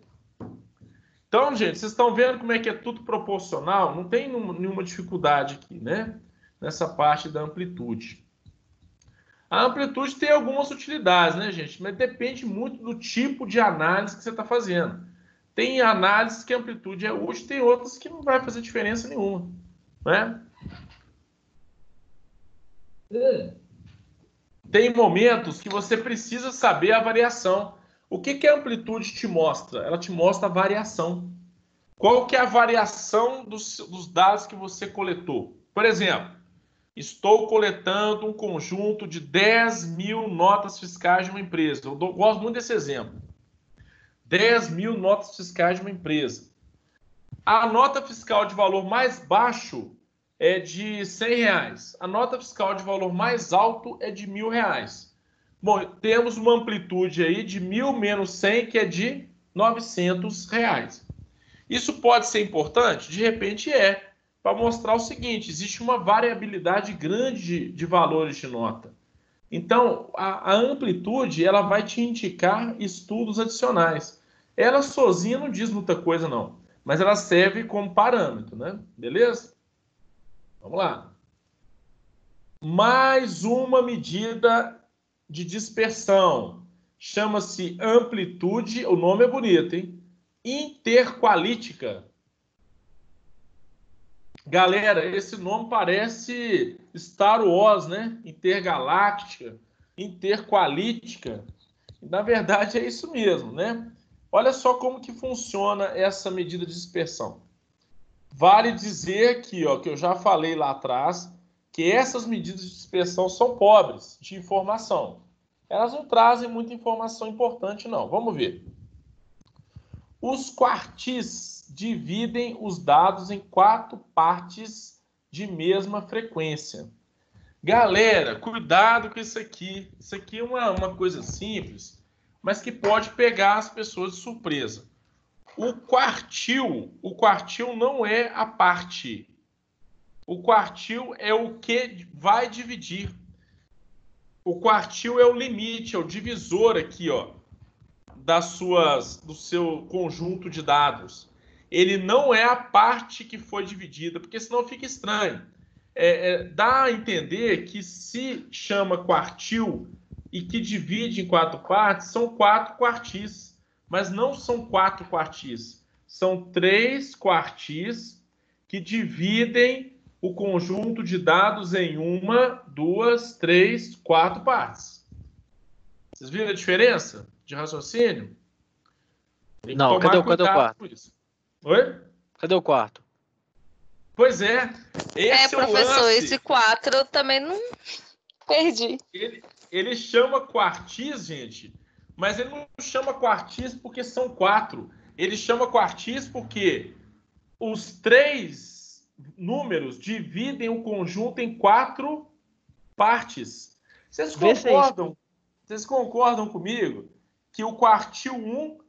Então, gente, vocês estão vendo como é que é tudo proporcional? Não tem nenhuma dificuldade aqui, né? Nessa parte da amplitude. A amplitude tem algumas utilidades, né, gente? Mas depende muito do tipo de análise que você está fazendo. Tem análises que a amplitude é útil, tem outras que não vai fazer diferença nenhuma, né? Tem momentos que você precisa saber a variação. O que a amplitude te mostra? Ela te mostra a variação. Qual que é a variação dos dados que você coletou? Por exemplo, estou coletando um conjunto de 10 mil notas fiscais de uma empresa. Eu gosto muito desse exemplo. 10 mil notas fiscais de uma empresa. A nota fiscal de valor mais baixo é de R$100. A nota fiscal de valor mais alto é de R$1.000. Bom, temos uma amplitude aí de 1.000 menos 100, que é de R$ 900. Isso pode ser importante? De repente para mostrar o seguinte, existe uma variabilidade grande de valores de nota. Então, a amplitude ela vai te indicar estudos adicionais. Ela sozinha não diz muita coisa, não. Mas ela serve como parâmetro, né? Beleza? Vamos lá. Mais uma medida de dispersão. Chama-se amplitude, o nome é bonito, hein? Interqualítica. Galera, esse nome parece Star Wars, né? Intergaláctica, interqualítica. Na verdade, é isso mesmo, né? Olha só como que funciona essa medida de dispersão. Vale dizer aqui, ó, que eu já falei lá atrás, que essas medidas de dispersão são pobres de informação. Elas não trazem muita informação importante, não. Vamos ver. Os quartis dividem os dados em 4 partes de mesma frequência. Galera, cuidado com isso aqui. Isso aqui é uma coisa simples, mas que pode pegar as pessoas de surpresa. O quartil não é a parte. O quartil é o que vai dividir. O quartil é o limite, é o divisor aqui, ó, do seu conjunto de dados. Ele não é a parte que foi dividida, porque senão fica estranho. Dá a entender que se chama quartil e que divide em 4 partes, são 4 quartis. Mas não são 4 quartis. São 3 quartis que dividem o conjunto de dados em 1, 2, 3, 4 partes. Vocês viram a diferença de raciocínio? Tem que Não, tomar cadê o cuidado quarto? com isso. Oi? Cadê o quarto? Pois é. Esse é o professor, lance. esse 4 eu também não perdi. Ele chama quartis, gente, mas ele não chama quartis porque são 4. Ele chama quartis porque os 3 números dividem o conjunto em 4 partes. Vocês concordam comigo que o quartil 1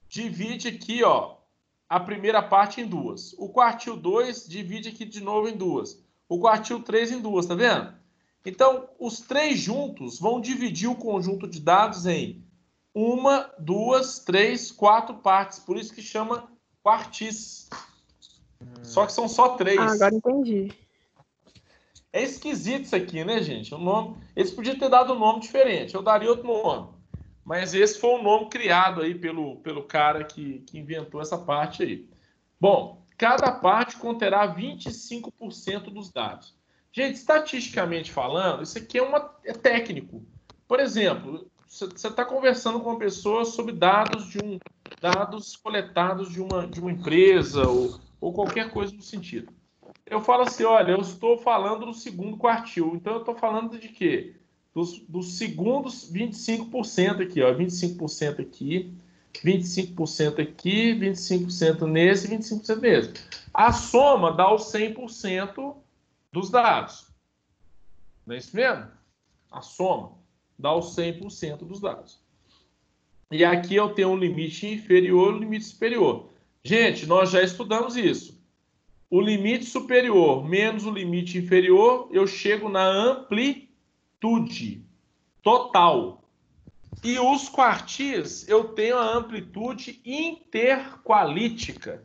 divide aqui, ó, a primeira parte em 2. O quartil 2 divide aqui de novo em 2. O quartil 3 em 2, tá vendo? Então, os 3 juntos vão dividir o conjunto de dados em 1, 2, 3, 4 partes. Por isso que chama quartis. Só que são só 3. Ah, agora entendi. É esquisito isso aqui, né, gente? O nome... Eles podiam ter dado um nome diferente. Eu daria outro nome. Mas esse foi o nome criado aí pelo cara que inventou essa parte aí. Bom, cada parte conterá 25% dos dados. Gente, estatisticamente falando, isso aqui é técnico. Por exemplo, você está conversando com uma pessoa sobre dados coletados de uma empresa ou qualquer coisa no sentido. Eu falo assim, olha, eu estou falando do segundo quartil. Então, eu estou falando de quê? Dos segundos 25% aqui, ó. 25% aqui, 25% aqui, 25% nesse, 25% nesse. A soma dá os 100% dos dados. Não é isso mesmo? A soma dá os 100% dos dados. E aqui eu tenho um limite inferior e um limite superior. Gente, nós já estudamos isso. O limite superior menos o limite inferior, eu chego na amplitude total. E os quartis, eu tenho a amplitude interqualítica,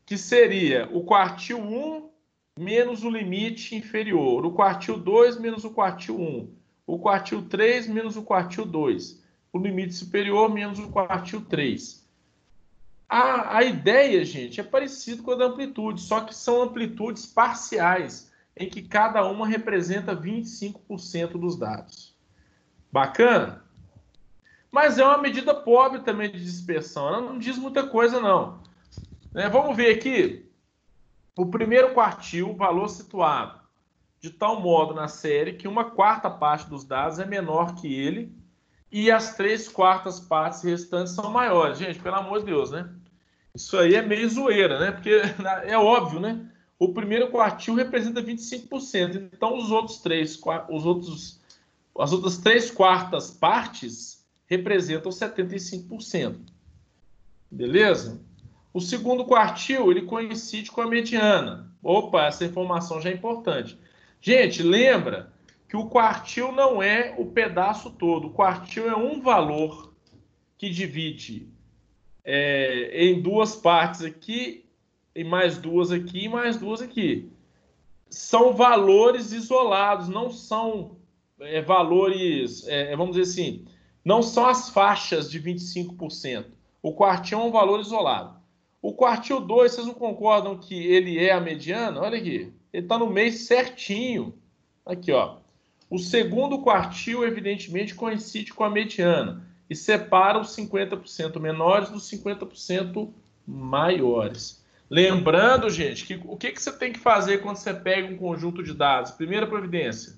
que seria o quartil 1 menos o limite inferior, o quartil 2 menos o quartil 1, o quartil 3 menos o quartil 2, o limite superior menos o quartil 3. A ideia, gente, é parecido com a da amplitude, só que são amplitudes parciais, em que cada uma representa 25% dos dados. Bacana? Mas é uma medida pobre também de dispersão, ela não diz muita coisa, não. Vamos ver aqui. O primeiro quartil, valor situado de tal modo na série que 1/4 parte dos dados é menor que ele e as 3/4 partes restantes são maiores. Gente, pelo amor de Deus, né? Isso aí é meio zoeira, né? Porque é óbvio, né? O primeiro quartil representa 25%. Então, as outras 3/4 partes representam 75%. Beleza? O segundo quartil, ele coincide com a mediana. Opa, essa informação já é importante. Gente, lembra que o quartil não é o pedaço todo. O quartil é um valor que divide em duas partes aqui, e mais duas aqui, e mais duas aqui. São valores isolados, não são valores, vamos dizer assim, não são as faixas de 25%. O quartil é um valor isolado. O quartil 2, vocês não concordam que ele é a mediana? Olha aqui, ele está no meio certinho. Aqui, ó. O segundo quartil, evidentemente, coincide com a mediana e separa os 50% menores dos 50% maiores. Lembrando, gente, que o que você tem que fazer quando você pega um conjunto de dados? Primeira providência.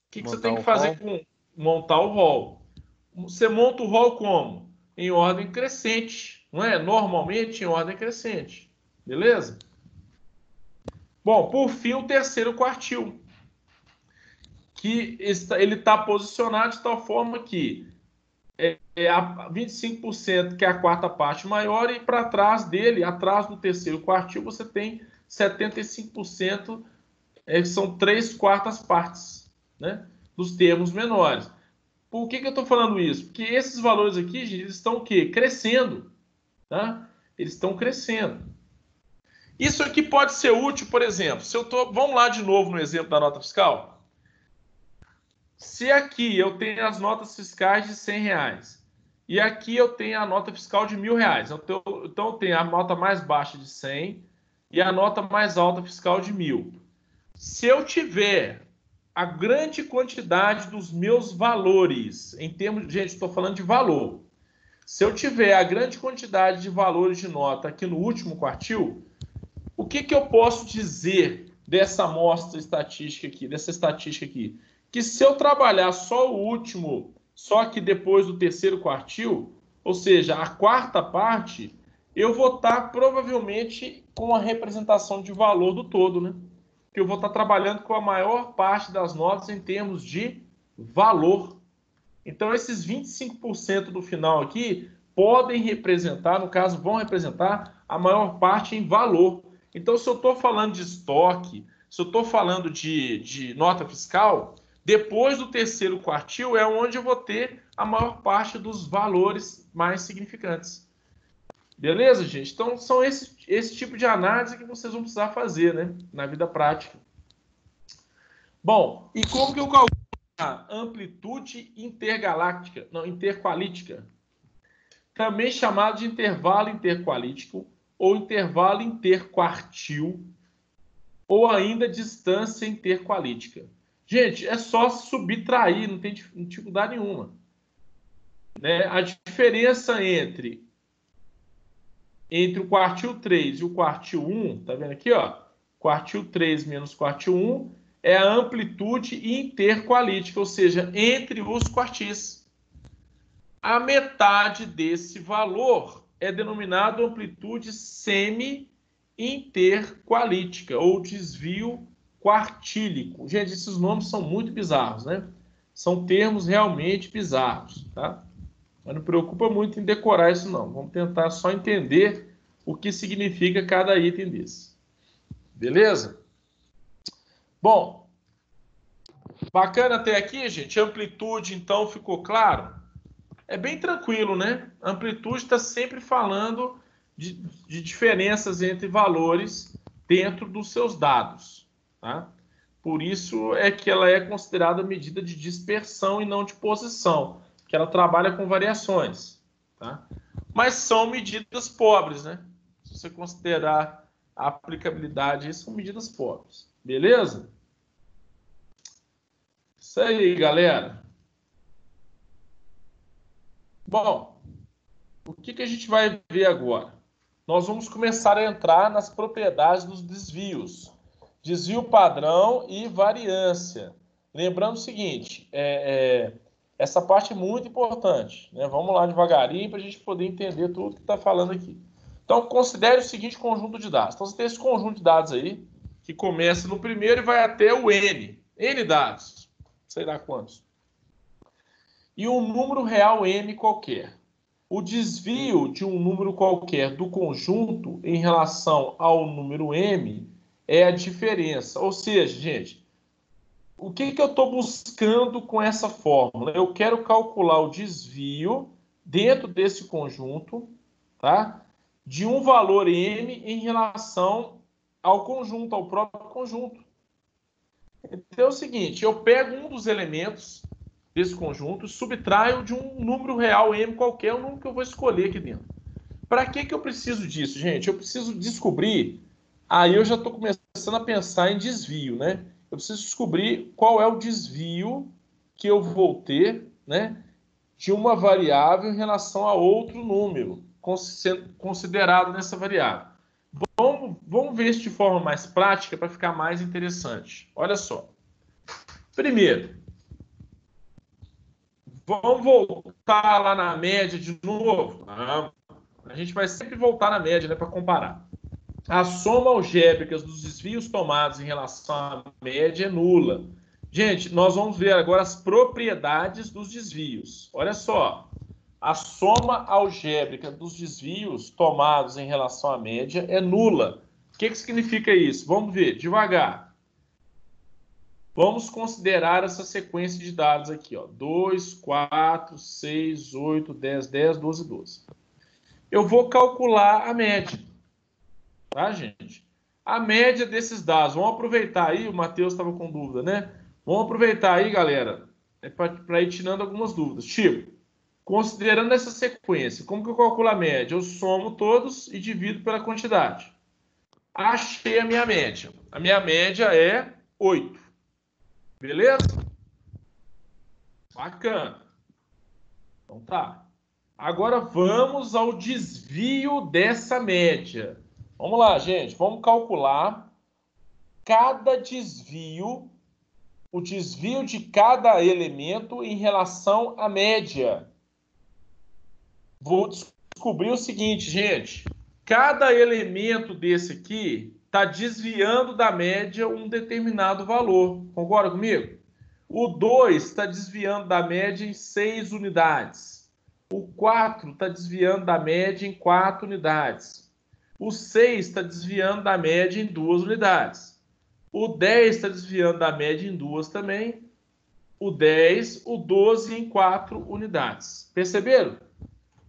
O que você tem que fazer com montar o rol? Você monta o rol como? Em ordem crescente, não é? Normalmente em ordem crescente. Beleza? Bom, por fim, o terceiro quartil, que ele está posicionado de tal forma que a 25%, que é a quarta parte maior, e para trás dele, atrás do terceiro quartil, você tem 75%, que são 3/4 partes, né, dos termos menores. Por que eu estou falando isso? Porque esses valores aqui, gente, eles estão o quê? Crescendo. Tá? Eles estão crescendo. Isso aqui pode ser útil, por exemplo, se eu tô, vamos lá de novo no exemplo da nota fiscal. Se aqui eu tenho as notas fiscais de R$100 e aqui eu tenho a nota fiscal de R$1.000, então eu tenho a nota mais baixa de 100 e a nota mais alta fiscal de 1.000. Se eu tiver a grande quantidade dos meus valores, em termos, gente, estou falando de valor. Se eu tiver a grande quantidade de valores de nota aqui no último quartil, o que eu posso dizer dessa amostra estatística aqui, dessa estatística aqui? Que se eu trabalhar só o último, só que depois do terceiro quartil, ou seja, a quarta parte, eu vou estar provavelmente com a representação de valor do todo, né? Que eu vou estar trabalhando com a maior parte das notas em termos de valor. Então, esses 25% do final aqui podem representar, no caso, vão representar a maior parte em valor. Então, se eu estou falando de estoque, se eu estou falando de nota fiscal, depois do terceiro quartil é onde eu vou ter a maior parte dos valores mais significantes. Beleza, gente? Então, são esse tipo de análise que vocês vão precisar fazer, né, na vida prática. Bom, e como que eu calculo a amplitude interqualítica? Também chamado de intervalo interqualítico ou intervalo interquartil ou ainda distância interqualítica. Gente, é só subtrair, não tem dificuldade nenhuma. Né? A diferença entre o quartil 3 e o quartil 1, tá vendo aqui, ó? Quartil 3 menos quartil 1 é a amplitude interqualítica, ou seja, entre os quartis. A metade desse valor é denominado amplitude semi-interqualítica ou desvio quartílico. Gente, esses nomes são muito bizarros, né? São termos realmente bizarros, tá? Mas não preocupa muito em decorar isso, não. Vamos tentar só entender o que significa cada item desse. Beleza? Bom, bacana até aqui, gente. Amplitude, então, ficou claro? É bem tranquilo, né? A amplitude está sempre falando de diferenças entre valores dentro dos seus dados, tá? Por isso é que ela é considerada medida de dispersão e não de posição, que ela trabalha com variações, tá? Mas são medidas pobres, né? Se você considerar a aplicabilidade, são medidas pobres. Beleza? Isso aí, galera. Bom, o que a gente vai ver agora? Nós vamos começar a entrar nas propriedades dos desvios. Desvio padrão e variância. Lembrando o seguinte, essa parte é muito importante, né? Vamos lá devagarinho para a gente poder entender tudo que está falando aqui. Então, considere o seguinte conjunto de dados. Então, você tem esse conjunto de dados aí, que começa no primeiro e vai até o N. N dados, sei lá quantos. E um número real M qualquer. O desvio de um número qualquer do conjunto em relação ao número m é a diferença. Ou seja, gente, o que eu estou buscando com essa fórmula? Eu quero calcular o desvio dentro desse conjunto, tá? De um valor m em relação ao conjunto, ao próprio conjunto. Então é o seguinte, eu pego um dos elementos desse conjunto, subtraio de um número real m qualquer, o número que eu vou escolher aqui dentro. Para que eu preciso disso, gente? Eu preciso descobrir, aí eu já estou começando a pensar em desvio, né? Eu preciso descobrir qual é o desvio que eu vou ter, né, de uma variável em relação a outro número considerado nessa variável. Vamos ver isso de forma mais prática para ficar mais interessante. Olha só. Primeiro, vamos voltar lá na média de novo? Não. A gente vai sempre voltar na média, né, para comparar. A soma algébrica dos desvios tomados em relação à média é nula. Gente, nós vamos ver agora as propriedades dos desvios. Olha só. A soma algébrica dos desvios tomados em relação à média é nula. O que significa isso? Vamos ver, devagar. Vamos considerar essa sequência de dados aqui, ó. 2, 4, 6, 8, 10, 10, 12, 12. Eu vou calcular a média. Tá, gente? A média desses dados. Vamos aproveitar aí, o Matheus estava com dúvida, né? Vamos aproveitar aí, galera, para ir tirando algumas dúvidas. Tipo, considerando essa sequência, como que eu calculo a média? Eu somo todos e divido pela quantidade. Achei a minha média. A minha média é 8. Beleza? Bacana. Então tá. Agora vamos ao desvio dessa média. Vamos lá, gente. Vamos calcular cada desvio, o desvio de cada elemento em relação à média. Vou descobrir o seguinte, gente. Cada elemento desse aqui está desviando da média um determinado valor. Concorda comigo? O 2 está desviando da média em 6 unidades. O 4 está desviando da média em 4 unidades. O 6 está desviando da média em 2 unidades. O 10 está desviando da média em 2 também. O 10, o 12 em 4 unidades. Perceberam?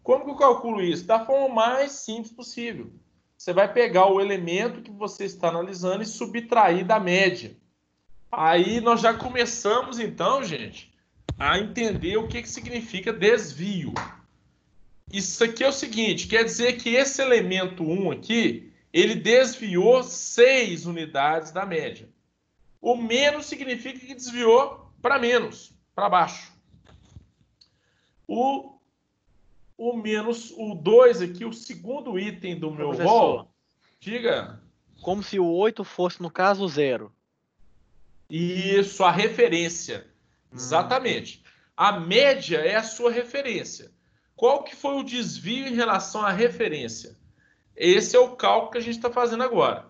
Como que eu calculo isso? Da forma mais simples possível. Você vai pegar o elemento que você está analisando e subtrair da média. Aí nós já começamos, então, gente, a entender o que significa desvio. Isso aqui é o seguinte, quer dizer que esse elemento 1 aqui, ele desviou 6 unidades da média. O menos significa que desviou para menos, para baixo. O menos, o 2 aqui, o segundo item do meu rol, diga. Como se o 8 fosse, no caso, 0. Isso, a referência. Exatamente. A média é a sua referência. Qual que foi o desvio em relação à referência? Esse é o cálculo que a gente está fazendo agora.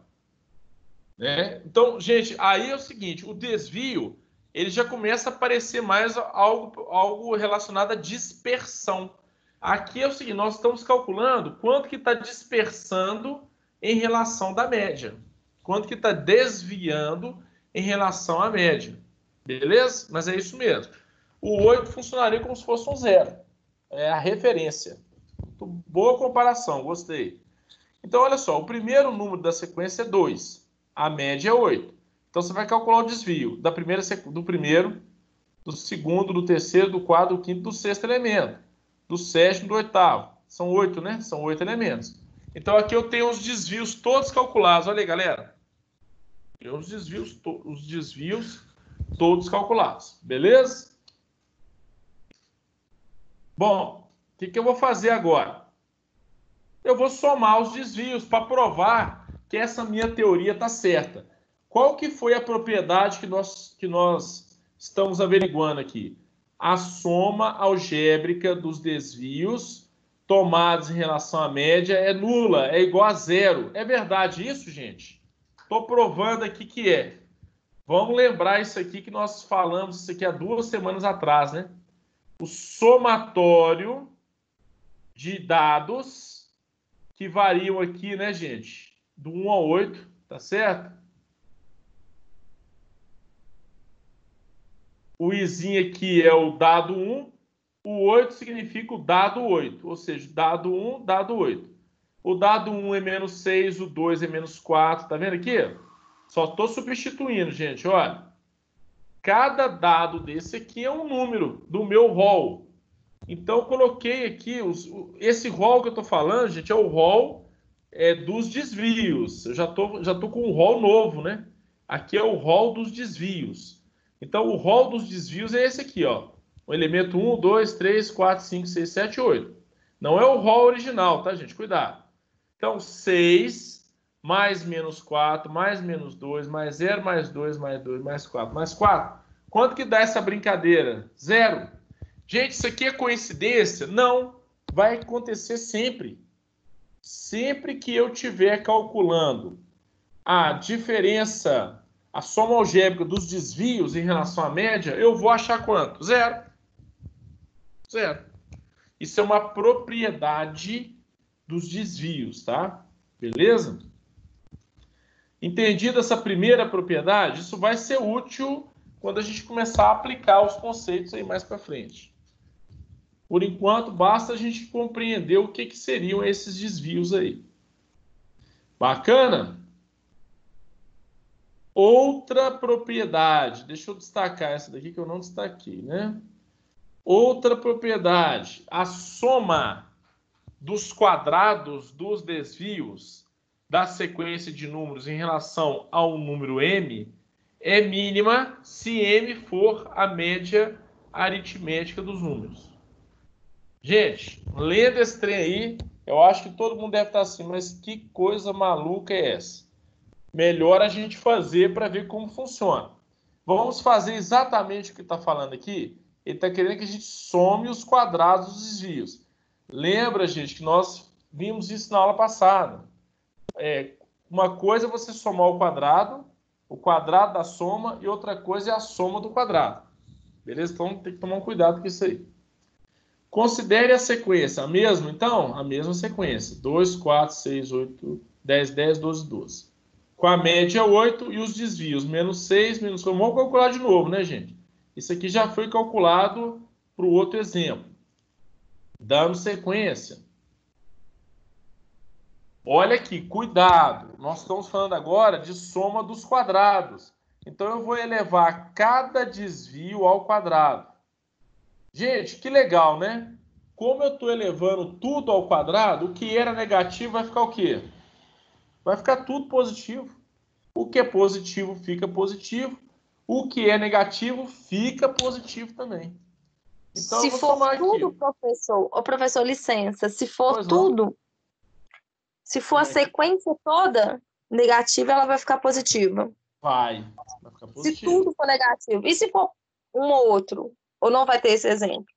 Né? Então, gente, aí é o seguinte, o desvio, ele já começa a aparecer mais algo relacionado à dispersão. Aqui é o seguinte, nós estamos calculando quanto que está dispersando em relação da média. Quanto que está desviando em relação à média. Beleza? Mas é isso mesmo. O 8 funcionaria como se fosse um 0. É a referência. Muito boa comparação, gostei. Então, olha só, o primeiro número da sequência é 2. A média é 8. Então, você vai calcular o desvio do primeiro, do segundo, do terceiro, do quarto, do quinto, do sexto elemento. Do sétimo, do oitavo. São 8, né? São 8 elementos. Então, aqui eu tenho os desvios todos calculados. Olha aí, galera. Tem os desvios todos calculados. Beleza? Bom, o que eu vou fazer agora? Eu vou somar os desvios para provar que essa minha teoria está certa. Qual que foi a propriedade que nós estamos averiguando aqui? A soma algébrica dos desvios tomados em relação à média é nula, é igual a 0. É verdade isso, gente? Estou provando aqui que é. Vamos lembrar isso aqui que nós falamos isso aqui há 2 semanas atrás, né? O somatório de dados que variam aqui, né, gente? Do 1 ao 8, tá certo? O izinho aqui é o dado 1, o 8 significa o dado 8, ou seja, dado 1, dado 8. O dado 1 é menos 6, o 2 é menos 4, tá vendo aqui? Só estou substituindo, gente, olha. Cada dado desse aqui é um número do meu rol. Então, eu coloquei aqui, esse rol que eu estou falando, gente, é o rol dos desvios. Eu já tô com um rol novo, né? Aqui é o rol dos desvios. Então, o rol dos desvios é esse aqui, ó. O elemento 1, 2, 3, 4, 5, 6, 7, 8. Não é o rol original, tá, gente? Cuidado. Então, 6, mais menos 4, mais menos 2, mais 0, mais 2, mais 2, mais 4, mais 4. Quanto que dá essa brincadeira? 0. Gente, isso aqui é coincidência? Não. Vai acontecer sempre. Sempre que eu estiver calculando a diferença, a soma algébrica dos desvios em relação à média, eu vou achar quanto? 0. 0. Isso é uma propriedade dos desvios, tá? Beleza? Entendida essa primeira propriedade, isso vai ser útil quando a gente começar a aplicar os conceitos aí mais para frente. Por enquanto, basta a gente compreender o que seriam esses desvios aí. Bacana? Outra propriedade. Deixa eu destacar essa daqui que eu não destaquei, né? Outra propriedade. A soma dos quadrados dos desvios da sequência de números em relação ao número m é mínima se m for a média aritmética dos números. Gente, lendo esse trem aí, eu acho que todo mundo deve estar assim, mas que coisa maluca é essa? Melhor a gente fazer para ver como funciona. Vamos fazer exatamente o que está falando aqui. Ele está querendo que a gente some os quadrados dos desvios. Lembra, gente, que nós vimos isso na aula passada. Uma coisa é você somar o quadrado da soma, e outra coisa é a soma do quadrado. Beleza? Então tem que tomar um cuidado com isso aí. Considere a sequência. A mesma, então? A mesma sequência. 2, 4, 6, 8, 10, 10, 12, 12. Com a média 8 e os desvios. Menos 6, menos 4. Vamos calcular de novo, né, gente? Isso aqui já foi calculado para o outro exemplo. Dando sequência. Olha aqui, cuidado. Nós estamos falando agora de soma dos quadrados. Então, eu vou elevar cada desvio ao quadrado. Gente, que legal, né? Como eu estou elevando tudo ao quadrado, o que era negativo vai ficar o quê? Vai ficar tudo positivo. O que é positivo fica positivo. O que é negativo fica positivo também. Então, se for tudo, professor, professor, licença, se for tudo, se for a sequência toda negativa, ela vai ficar positiva. Vai ficar positivo. Se tudo for negativo. E se for um ou outro? Ou não vai ter esse exemplo?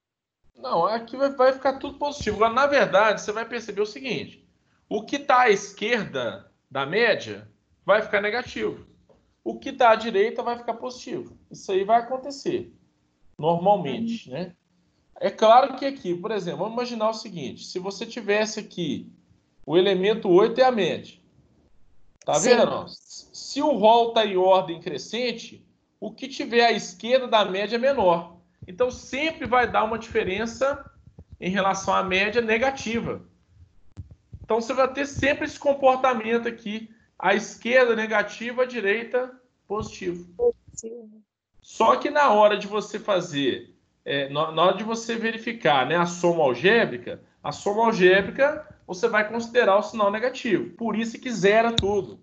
Não, aqui vai ficar tudo positivo. Agora, na verdade, você vai perceber o seguinte. O que está à esquerda da média vai ficar negativo. O que está à direita vai ficar positivo. Isso aí vai acontecer normalmente, né? É claro que aqui, por exemplo, vamos imaginar o seguinte. Se você tivesse aqui o elemento 8 é a média. Tá vendo? Se o rol está em ordem crescente, o que tiver à esquerda da média é menor. Então, sempre vai dar uma diferença em relação à média negativa. Então, você vai ter sempre esse comportamento aqui. À esquerda negativa, à direita positivo. Só que na hora de você fazer, na hora de você verificar, né, a soma algébrica você vai considerar o sinal negativo. Por isso que zera tudo.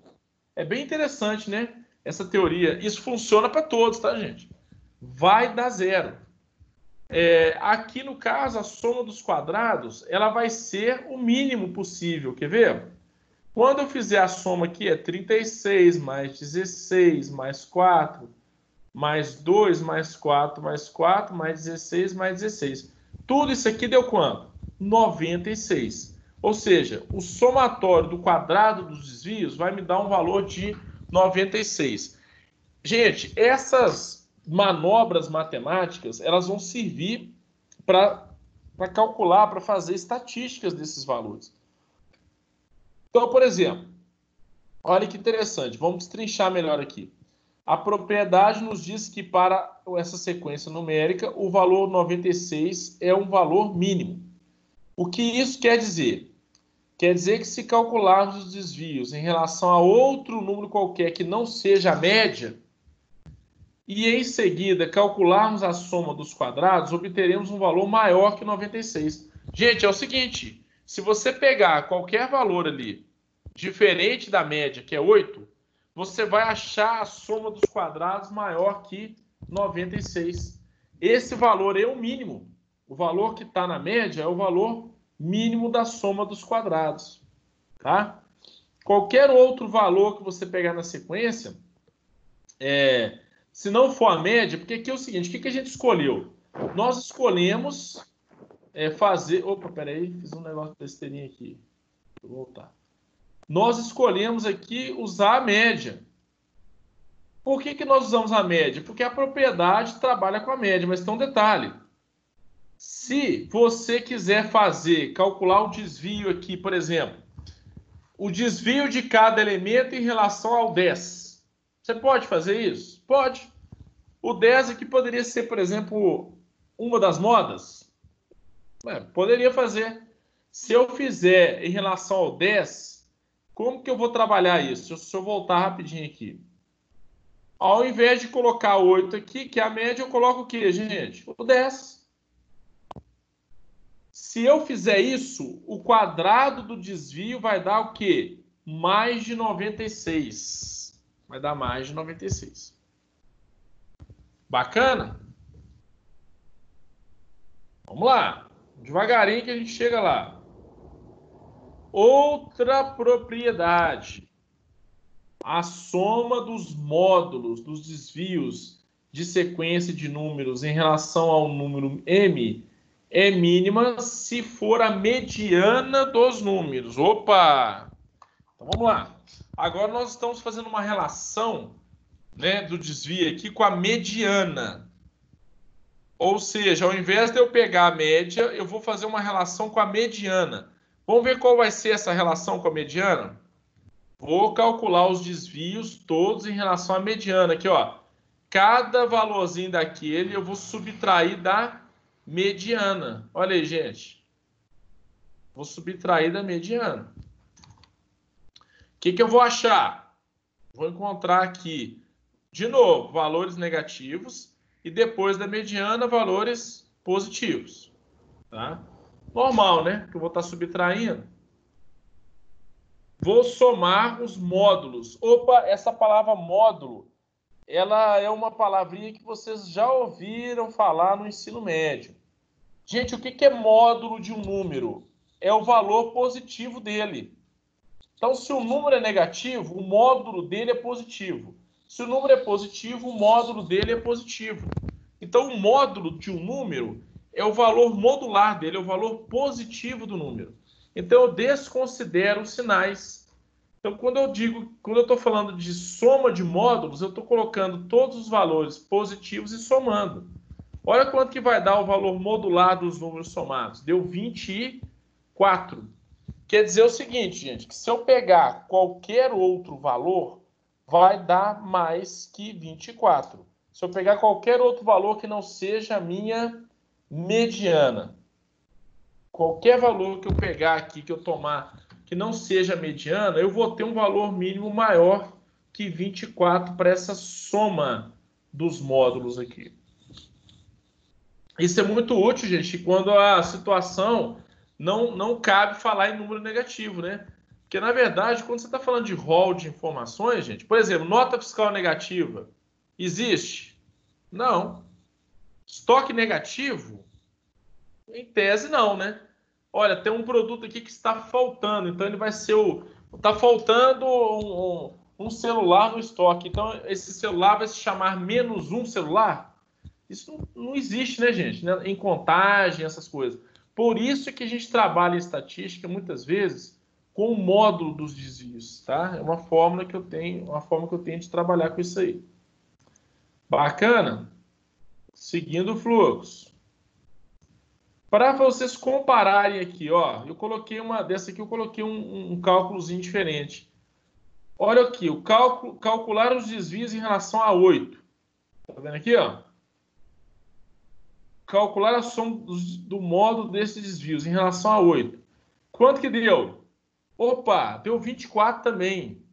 É bem interessante, né? Essa teoria. Isso funciona para todos, tá, gente? Vai dar zero. Aqui, no caso, a soma dos quadrados, ela vai ser o mínimo possível. Quer ver? Quando eu fizer a soma aqui, é 36 mais 16 mais 4, mais 2 mais 4 mais 4, mais 16 mais 16. Tudo isso aqui deu quanto? 96. Ou seja, o somatório do quadrado dos desvios vai me dar um valor de 96. Gente, essas manobras matemáticas, elas vão servir para para calcular, para fazer estatísticas desses valores. Então, por exemplo, olha que interessante, vamos destrinchar melhor aqui. A propriedade nos diz que para essa sequência numérica, o valor 96 é um valor mínimo. O que isso quer dizer? Quer dizer que se calcularmos os desvios em relação a outro número qualquer que não seja a média, e em seguida calcularmos a soma dos quadrados, obteremos um valor maior que 96. Gente, é o seguinte, se você pegar qualquer valor ali, diferente da média, que é 8, você vai achar a soma dos quadrados maior que 96. Esse valor é o mínimo. O valor que está na média é o valor mínimo da soma dos quadrados. Tá? Qualquer outro valor que você pegar na sequência, se não for a média, porque aqui é o seguinte, o que a gente escolheu? Nós escolhemos fazer... Opa, peraí, fiz um negócio de besteirinha aqui. Vou voltar. Nós escolhemos aqui usar a média. Por que nós usamos a média? Porque a propriedade trabalha com a média, mas tem um detalhe. Se você quiser calcular o desvio aqui, por exemplo, o desvio de cada elemento em relação ao 10, você pode fazer isso? Pode. O 10 aqui poderia ser, por exemplo, uma das modas? Poderia fazer. Se eu fizer em relação ao 10, como que eu vou trabalhar isso? Se eu voltar rapidinho aqui. Ao invés de colocar 8 aqui, que é a média, eu coloco o quê, gente? O 10. Se eu fizer isso, o quadrado do desvio vai dar o quê? Mais de 96. Vai dar mais de 96. Bacana? Vamos lá. Devagarinho que a gente chega lá. Outra propriedade. A soma dos módulos, dos desvios de sequência de números em relação ao número m é mínima se for a mediana dos números. Opa! Então vamos lá. Agora nós estamos fazendo uma relação, né, do desvio aqui com a mediana. Ou seja, ao invés de eu pegar a média, eu vou fazer uma relação com a mediana. Vamos ver qual vai ser essa relação com a mediana? Vou calcular os desvios todos em relação à mediana. Aqui, ó. Cada valorzinho daquele eu vou subtrair da mediana. Olha aí, gente. Vou subtrair da mediana. O que eu vou achar? Vou encontrar aqui, de novo, valores negativos e depois da mediana, valores positivos. Tá? Normal, né? Que eu vou estar subtraindo. Vou somar os módulos. Opa, essa palavra módulo, ela é uma palavrinha que vocês já ouviram falar no ensino médio. Gente, o que é módulo de um número? É o valor positivo dele. Então, se o número é negativo, o módulo dele é positivo. Se o número é positivo, o módulo dele é positivo. Então, o módulo de um número é o valor modular dele, é o valor positivo do número. Então, eu desconsidero os sinais. Então, quando eu estou falando de soma de módulos, eu estou colocando todos os valores positivos e somando. Olha quanto que vai dar o valor modular dos números somados. Deu 24. Quer dizer o seguinte, gente, que se eu pegar qualquer outro valor, vai dar mais que 24. Se eu pegar qualquer outro valor que não seja a minha mediana, qualquer valor que eu pegar aqui, que eu tomar, que não seja mediana, eu vou ter um valor mínimo maior que 24 para essa soma dos módulos aqui. Isso é muito útil, gente, quando a situação não cabe falar em número negativo, né? Porque, na verdade, quando você está falando de rol de informações, gente, por exemplo, nota fiscal negativa, existe? Não. Estoque negativo? Em tese, não, né? Olha, tem um produto aqui que está faltando, então ele vai ser está faltando um celular no estoque, então esse celular vai se chamar menos um celular? Isso não existe, né, gente? Em contagem, essas coisas. Por isso que a gente trabalha em estatística, muitas vezes, com o módulo dos desvios, tá? É uma fórmula que eu tenho de trabalhar com isso aí. Bacana? Seguindo o fluxo. Para vocês compararem aqui, ó, eu coloquei uma dessa aqui, eu coloquei um cálculozinho diferente. Olha aqui, o calcular os desvios em relação a 8. Tá vendo aqui, ó? Calcular a soma do módulo desses desvios em relação a 8. Quanto que deu? Opa, deu 24 também.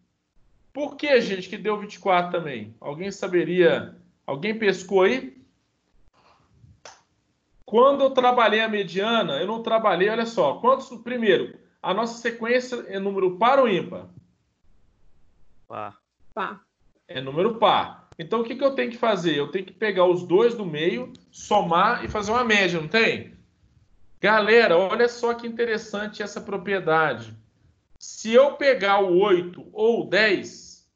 Por que, gente, que deu 24 também? Alguém saberia? Alguém pescou aí? Quando eu trabalhei a mediana, eu não trabalhei, olha só. Quantos? Primeiro, a nossa sequência é número par ou ímpar? Par. Pá. É número par. Então, o que eu tenho que fazer? Eu tenho que pegar os dois do meio, somar e fazer uma média, não tem? Galera, olha só que interessante essa propriedade. Se eu pegar o 8 ou o 10,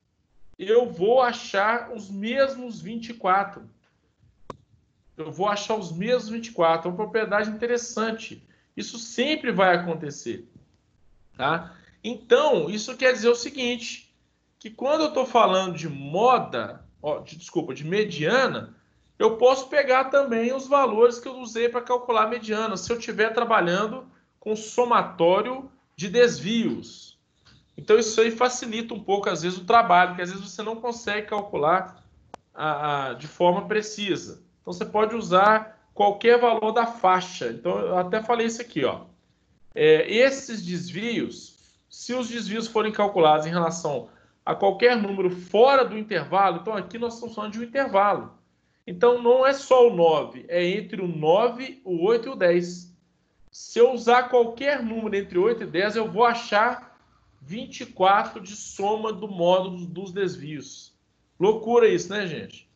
eu vou achar os mesmos 24. Eu vou achar os mesmos 24. É uma propriedade interessante. Isso sempre vai acontecer. Tá? Então, isso quer dizer o seguinte, que quando eu estou falando de de mediana, eu posso pegar também os valores que eu usei para calcular a mediana, se eu estiver trabalhando com somatório de desvios. Então, isso aí facilita um pouco, às vezes, o trabalho, porque às vezes você não consegue calcular de forma precisa. Então, você pode usar qualquer valor da faixa. Então, eu até falei isso aqui, ó. Esses desvios, se os desvios forem calculados em relação a qualquer número fora do intervalo, então aqui nós estamos falando de um intervalo. Então, não é só o 9, é entre o 9, o 8 e o 10. Se eu usar qualquer número entre 8 e 10, eu vou achar 24 de soma do módulo dos desvios. Loucura isso, né, gente?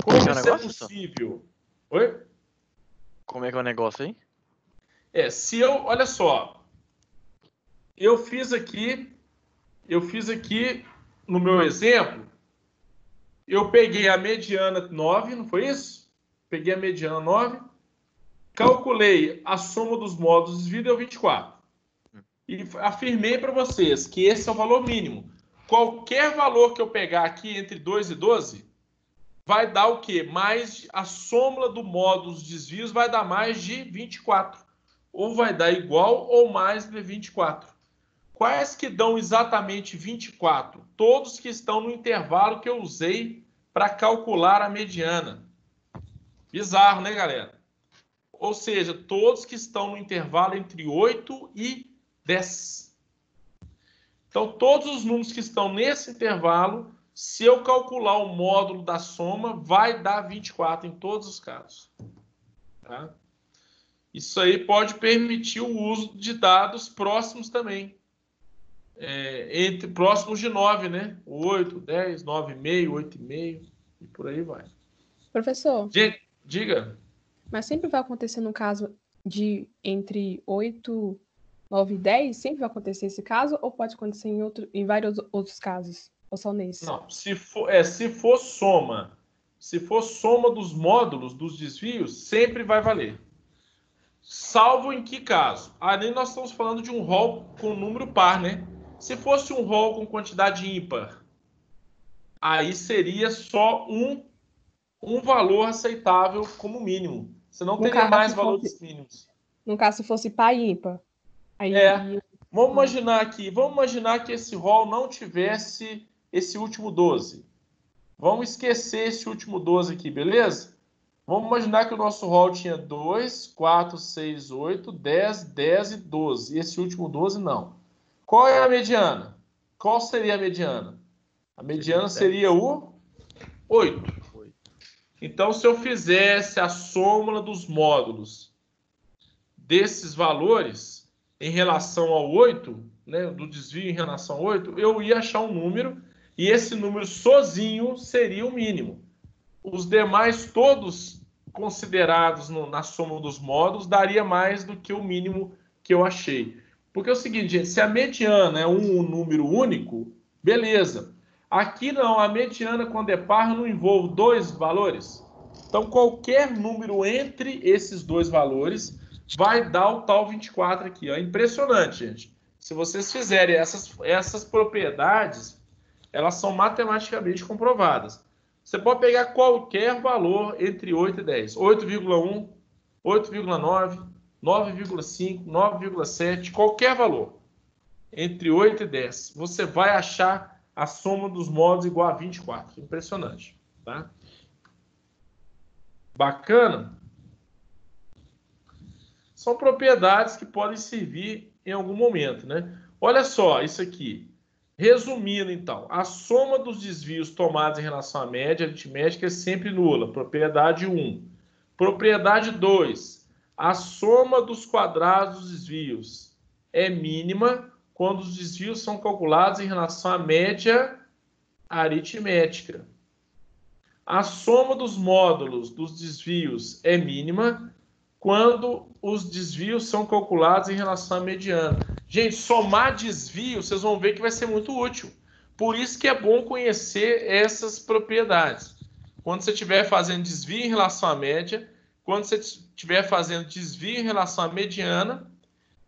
Como isso é possível? Oi? Como é que é o negócio aí? Olha só, eu fiz aqui no meu exemplo, eu peguei a mediana 9, não foi isso? Peguei a mediana 9, calculei a soma dos módulos de desvio e deu 24. E afirmei para vocês que esse é o valor mínimo. Qualquer valor que eu pegar aqui entre 2 e 12 vai dar o quê? Mais a soma do módulo dos desvios vai dar mais de 24. Ou vai dar igual ou mais de 24. Quais que dão exatamente 24? Todos que estão no intervalo que eu usei para calcular a mediana. Bizarro, né, galera? Ou seja, todos que estão no intervalo entre 8 e 10. Então, todos os números que estão nesse intervalo, se eu calcular o módulo da soma, vai dar 24 em todos os casos. Tá? Isso aí pode permitir o uso de dados próximos também. Entre próximos de 9, né? 8, 10, 9,5, 8,5 e por aí vai. Professor, Diga. mas sempre vai acontecer no caso de entre 8, 9 e 10? Sempre vai acontecer esse caso? Ou pode acontecer em vários outros casos? Ou só nesse? Não, se for soma dos módulos dos desvios, sempre vai valer. Salvo em que caso? Ali nós estamos falando de um rol com número par, né? Se fosse um rol com quantidade ímpar, aí seria só um valor aceitável como mínimo. Você não teria mais valores mínimos. No caso, se fosse par e ímpar. Aí, Vamos imaginar que esse rol não tivesse esse último 12. Vamos esquecer esse último 12 aqui, beleza? Vamos imaginar que o nosso rol tinha 2, 4, 6, 8, 10, 10 e 12. E esse último 12 não. Qual é a mediana? Qual seria a mediana? A mediana seria o 8. Então, se eu fizesse a soma dos módulos desses valores em relação ao 8, né, do desvio em relação ao 8, eu ia achar um número e esse número sozinho seria o mínimo. Os demais, todos considerados na soma dos módulos, daria mais do que o mínimo que eu achei. Porque é o seguinte, gente, se a mediana é um número único, beleza. Aqui não, a mediana, quando é par, não envolve dois valores. Então, qualquer número entre esses dois valores vai dar o tal 24 aqui. Ó. Impressionante, gente. Se vocês fizerem essas propriedades, elas são matematicamente comprovadas. Você pode pegar qualquer valor entre 8 e 10. 8,1, 8,9, 9,5, 9,7, qualquer valor, entre 8 e 10, você vai achar a soma dos módulos igual a 24. Impressionante, tá? Bacana? São propriedades que podem servir em algum momento, né? Olha só isso aqui. Resumindo, então, a soma dos desvios tomados em relação à média aritmética é sempre nula. Propriedade 1. Propriedade 2. A soma dos quadrados dos desvios é mínima quando os desvios são calculados em relação à média aritmética. A soma dos módulos dos desvios é mínima quando os desvios são calculados em relação à mediana. Gente, somar desvio, vocês vão ver que vai ser muito útil. Por isso que é bom conhecer essas propriedades. Quando você estiver fazendo desvio em relação à média, quando você estiver fazendo desvio em relação à mediana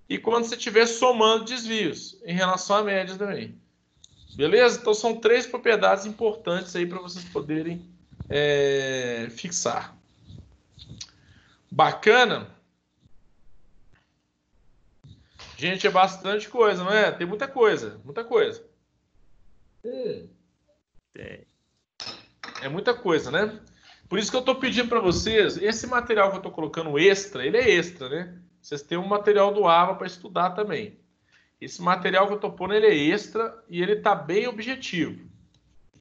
e quando você estiver somando desvios em relação à média também. Beleza? Então são 3 propriedades importantes aí para vocês poderem fixar. Bacana? Gente, é bastante coisa, não é? Tem muita coisa, muita coisa. É muita coisa, né? Por isso que eu estou pedindo para vocês, esse material que eu estou colocando extra, ele é extra, né? Vocês têm um material do AVA para estudar também. Esse material que eu estou pondo, ele é extra e ele está bem objetivo.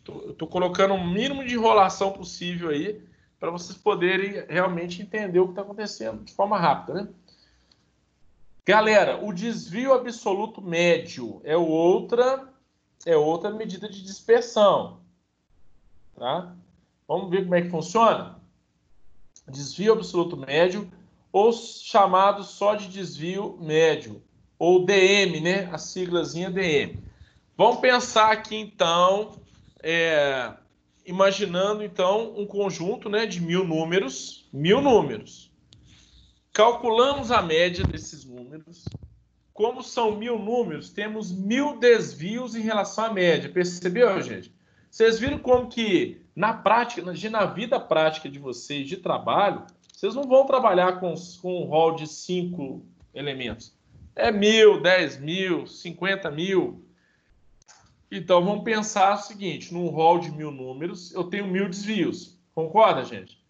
Eu estou colocando o mínimo de enrolação possível aí para vocês poderem realmente entender o que está acontecendo de forma rápida, né? Galera, o desvio absoluto médio é outra medida de dispersão, tá? Vamos ver como é que funciona? Desvio absoluto médio, ou chamado só de desvio médio, ou DM, né? A siglazinha DM. Vamos pensar aqui, então, imaginando, então, um conjunto, né, de 1000 números. 1000 números. Calculamos a média desses números. Como são 1000 números, temos 1000 desvios em relação à média. Percebeu, gente? Vocês viram como que, na prática, na vida prática de vocês, de trabalho, vocês não vão trabalhar com um rol de 5 elementos. É 1000, 10.000, 50.000. Então, vamos pensar o seguinte, num rol de 1000 números, eu tenho 1000 desvios. Concorda, gente?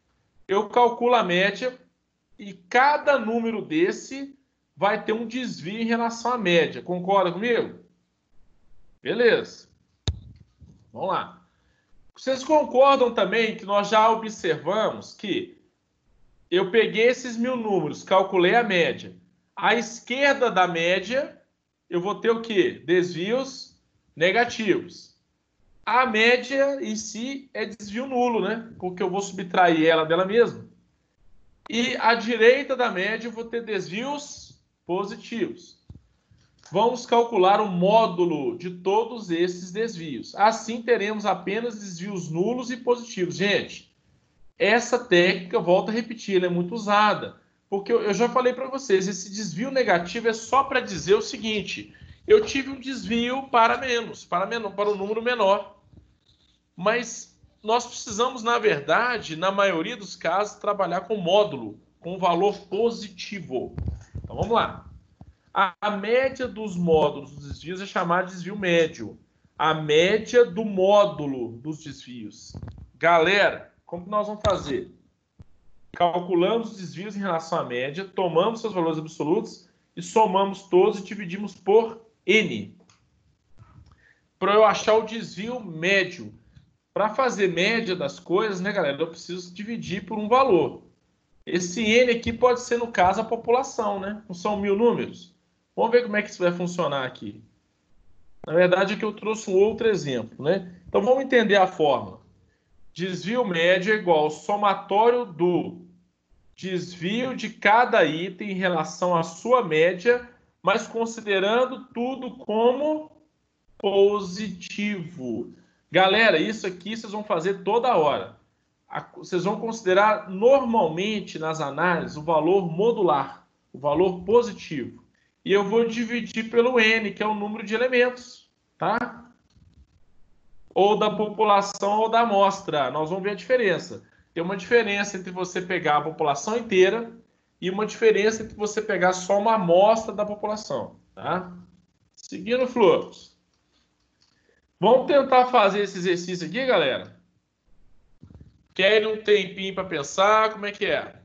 Eu calculo a média e cada número desse vai ter um desvio em relação à média. Concorda comigo? Beleza. Vamos lá. Vocês concordam também que nós já observamos que eu peguei esses 1000 números, calculei a média. À esquerda da média, eu vou ter o quê? Desvios negativos. A média em si é desvio nulo, né? Porque eu vou subtrair ela dela mesma. E à direita da média eu vou ter desvios positivos. Vamos calcular o módulo de todos esses desvios. Assim teremos apenas desvios nulos e positivos. Gente, essa técnica, volto a repetir, ela é muito usada. Porque eu já falei para vocês, esse desvio negativo é só para dizer o seguinte: eu tive um desvio para um número menor. Mas nós precisamos, na verdade, na maioria dos casos, trabalhar com módulo, com valor positivo. Então, vamos lá. A média dos módulos dos desvios é chamada de desvio médio. A média do módulo dos desvios. Galera, como que nós vamos fazer? Calculamos os desvios em relação à média, tomamos seus valores absolutos e somamos todos e dividimos por N. Para eu achar o desvio médio. Para fazer média das coisas, né, galera, eu preciso dividir por um valor. Esse N aqui pode ser, no caso, a população, né? Não são 1000 números? Vamos ver como é que isso vai funcionar aqui. Na verdade, aqui eu trouxe um outro exemplo, né? Então, vamos entender a fórmula. Desvio médio é igual ao somatório do desvio de cada item em relação à sua média, mas considerando tudo como positivo. Galera, isso aqui vocês vão fazer toda hora. Vocês vão considerar normalmente nas análises o valor modular, o valor positivo. E eu vou dividir pelo N, que é o número de elementos, tá? Ou da população ou da amostra. Nós vamos ver a diferença. Tem uma diferença entre você pegar a população inteira e uma diferença entre você pegar só uma amostra da população. Tá? Seguindo fluxo. Vamos tentar fazer esse exercício aqui, galera? Querem um tempinho para pensar? Como é que é?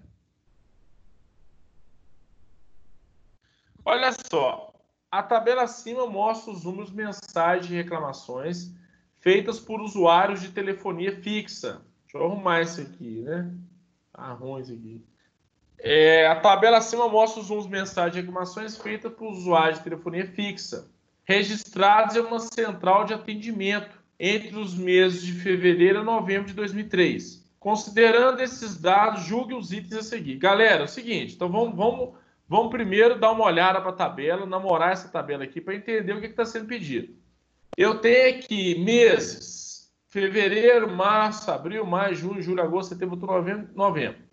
Olha só. A tabela acima mostra os números mensais de reclamações feitas por usuários de telefonia fixa. Deixa eu arrumar isso aqui, né? Tá ruim isso aqui. A tabela acima mostra os números mensais de reclamações feitas por usuários de telefonia fixa, registrados em uma central de atendimento entre os meses de fevereiro a novembro de 2003. Considerando esses dados, julgue os itens a seguir. Galera, é o seguinte, então vamos primeiro dar uma olhada para a tabela, namorar essa tabela aqui para entender o que está sendo pedido. Eu tenho aqui meses: fevereiro, março, abril, maio, junho, julho, agosto, setembro, outubro, novembro.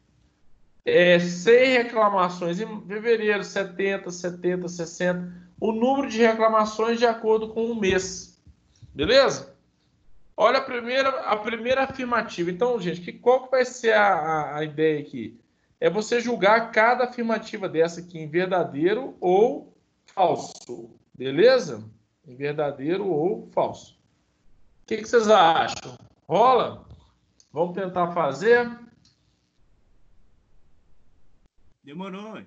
100 reclamações em fevereiro, 70, 60. O número de reclamações de acordo com o mês. Beleza? Olha a primeira afirmativa. Então, gente, qual que vai ser a ideia aqui? É você julgar cada afirmativa dessa aqui em verdadeiro ou falso. Beleza? Em verdadeiro ou falso. O que vocês acham? Rola? Vamos tentar fazer? Demorou.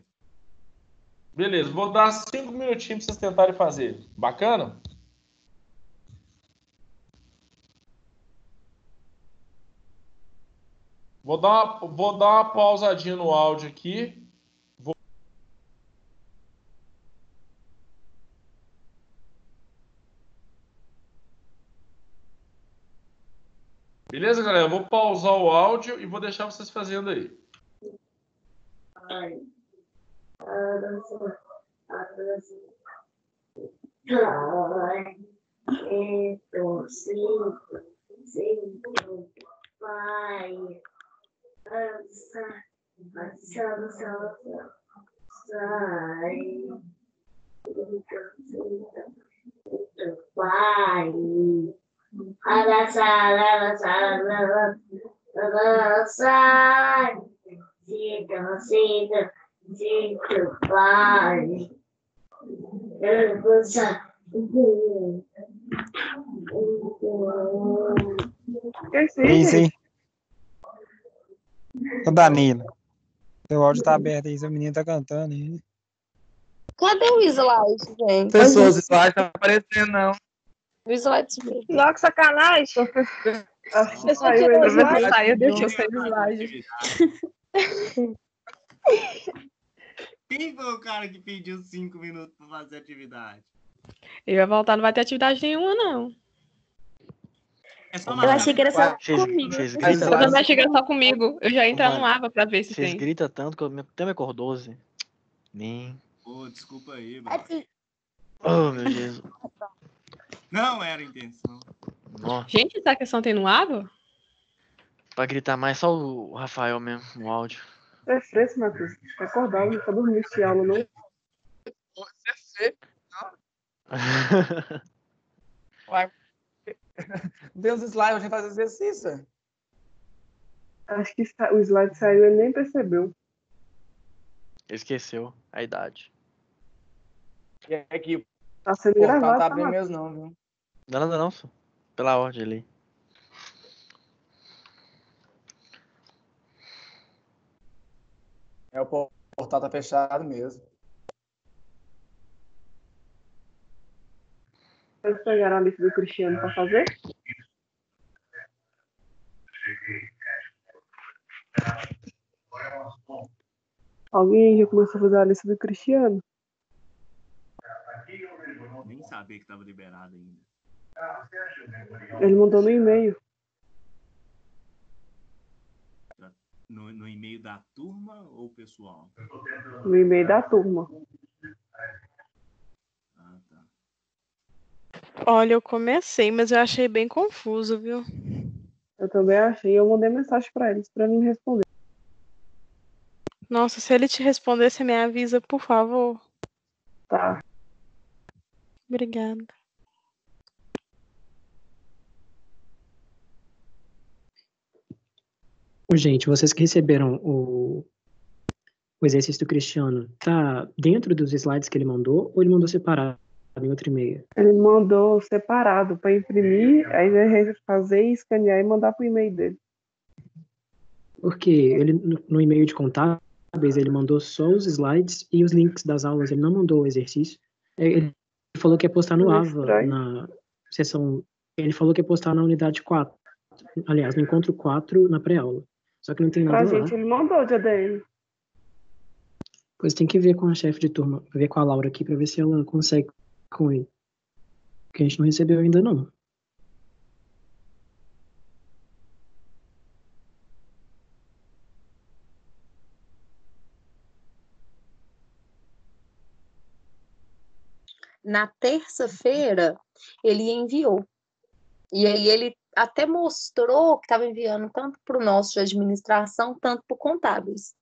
Beleza, vou dar 5 minutinhos para vocês tentarem fazer. Bacana? Vou dar uma pausadinha no áudio aqui. Beleza, galera? Eu vou pausar o áudio e vou deixar vocês fazendo aí. Isso aí. Ô, Danilo, seu áudio tá aberto aí, seu menino tá cantando aí. Cadê o slide, gente? Pessoas, o slide não tá aparecendo, não. O slide sumiu. Não, que sacanagem. Eu só tirei o slide, deixa eu sair do slide. Quem foi o cara que pediu 5 minutos para fazer atividade? Ele vai voltar, não vai ter atividade nenhuma, não. É só Eu achei que era só comigo. Vocês Eu gritam também achei que era só comigo. Eu já ia entrar no AVA pra ver se Vocês tem. gritam tanto que eu até me acordou, Zé. Nem. Pô, desculpa aí, bro. Oh, meu Jesus. Não era a intenção. Nossa. Gente, essa questão tem no AVA? Pra gritar mais, só o Rafael mesmo, o áudio. Você é fresco, Matheus. Tá acordado, não tá dormindo esse aula, não? Você Uai. Vê os slides, a gente faz exercício. Acho que o slide saiu e ele nem percebeu. Esqueceu a idade. E aqui, Tá sendo pô, gravado, tá tá, bem Matheus? mesmo não, viu? Não, nada não, só. Pela ordem ali. O portal tá fechado mesmo. Vocês pegaram a lista do Cristiano pra fazer? Alguém já começou a fazer a lista do Cristiano? Nem sabia que tava liberado ainda. Ele mandou no e-mail. No e-mail da turma ou pessoal? No e-mail da turma. Ah, tá. Olha, eu comecei, mas eu achei bem confuso, viu? Eu também achei. Eu mandei mensagem pra eles, pra ele me responder. Nossa, se ele te responder, você me avisa, por favor. Tá. Obrigada. Gente, vocês que receberam o exercício do Cristiano tá dentro dos slides que ele mandou ou ele mandou separado em outro e-mail? Ele mandou separado para imprimir, aí ele fazer, escanear e mandar pro e-mail dele. Porque ele, no e-mail de contábeis, ele mandou só os slides e os links das aulas, ele não mandou o exercício. Ele falou que ia postar no AVA, na sessão. Ele falou que ia postar na unidade 4. Aliás, no encontro 4, na pré-aula. Só que não tem Pra nada lá. gente, ele mandou de ADM. Pois tem que ver com a chefe de turma, ver com a Laura aqui, pra ver se ela consegue com ele. Porque a gente não recebeu ainda, não. Na terça-feira, ele enviou. E aí ele até mostrou que estava enviando tanto para o nosso de administração, tanto para o contábeis.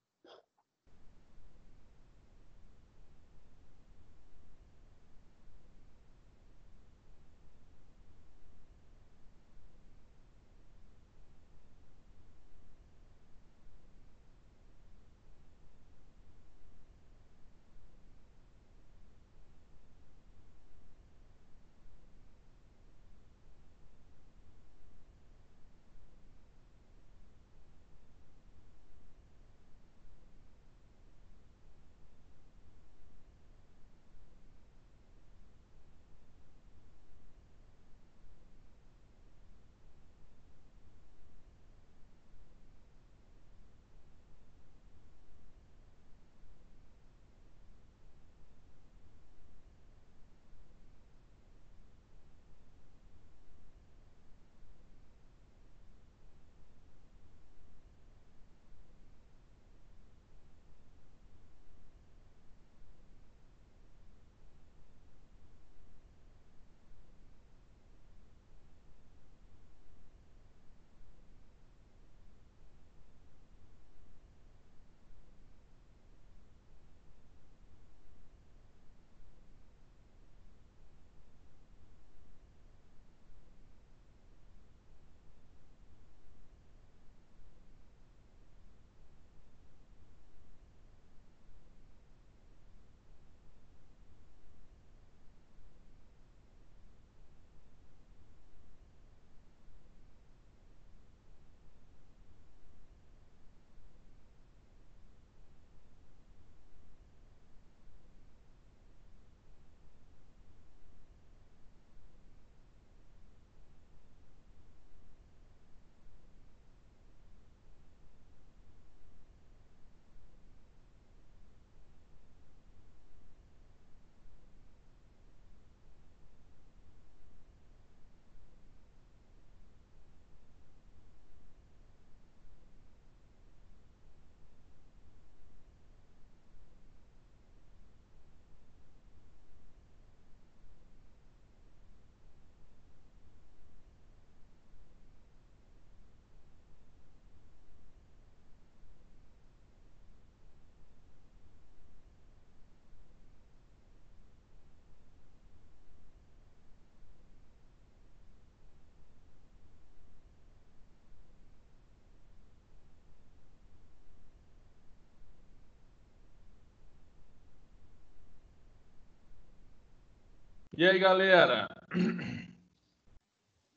E aí, galera?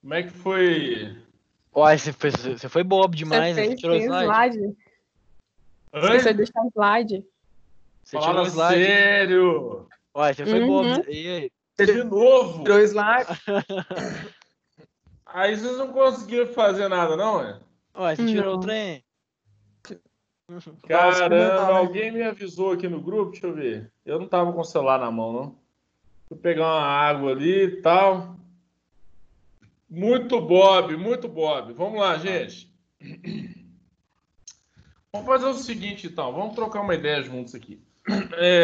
Como é que foi? Uai, você foi bobo demais, Você né? Você fez tirou o sem slide. slide. Oi? Esqueceu de deixar o slide. Você tirou Fala o slide. sério! Uai, você foi bobo. E aí? De novo? Tirou o slide. Aí vocês não conseguiram fazer nada, não, é? Uai, você tirou o Não. trem. Caramba, né? alguém me avisou aqui no grupo, deixa eu ver. Eu não tava com o celular na mão, não. Vou pegar uma água ali e tal. Muito Bob, muito Bob. Vamos lá, gente. Vamos fazer o seguinte, então. Vamos trocar uma ideia juntos aqui.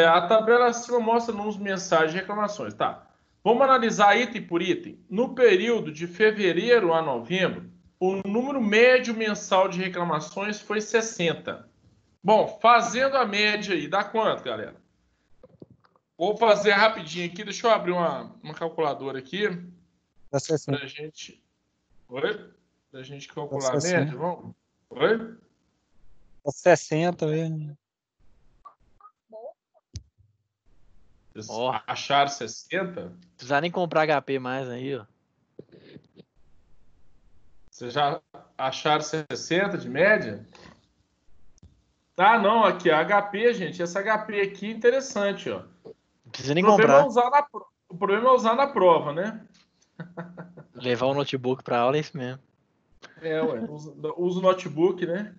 A tabela acima mostra números mensais de reclamações, tá? Vamos analisar item por item. No período de fevereiro a novembro, o número médio mensal de reclamações foi 60. Bom, fazendo a média aí, dá quanto, galera? Vou fazer rapidinho aqui. Deixa eu abrir uma calculadora aqui. Dá 60. Pra gente... Oi? Pra gente calcular Dá a 60. média, vamos? Oi? Dá 60 mesmo. Vocês Ó. acharam 60? Não precisa nem comprar HP mais aí, ó. Vocês já acharam 60 de média? Ah, não, aqui, a HP, gente, essa HP aqui é interessante, ó. Não precisa nem O problema é comprar. o problema é usar na prova, né? Levar o notebook pra aula é isso mesmo. Ué, usa o notebook, né?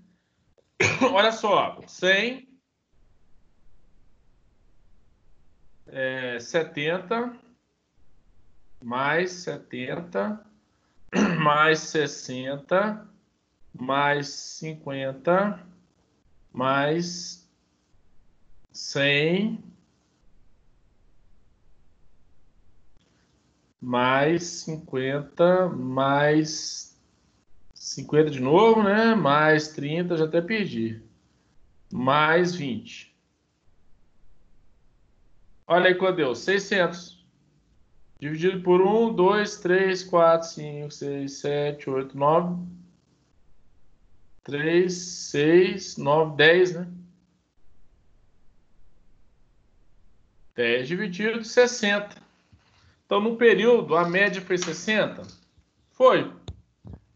Olha só, 100, 70, mais 70, mais 60, mais 50, mais 100, mais 50, mais 50 de novo, né? Mais 30, já até perdi. Mais 20. Olha aí quanto deu, 600. Dividido por 1, 2, 3, 4, 5, 6, 7, 8, 9. 3, 6, 9, 10, né? 10 dividido por 60. Então, no período, a média foi 60? Foi.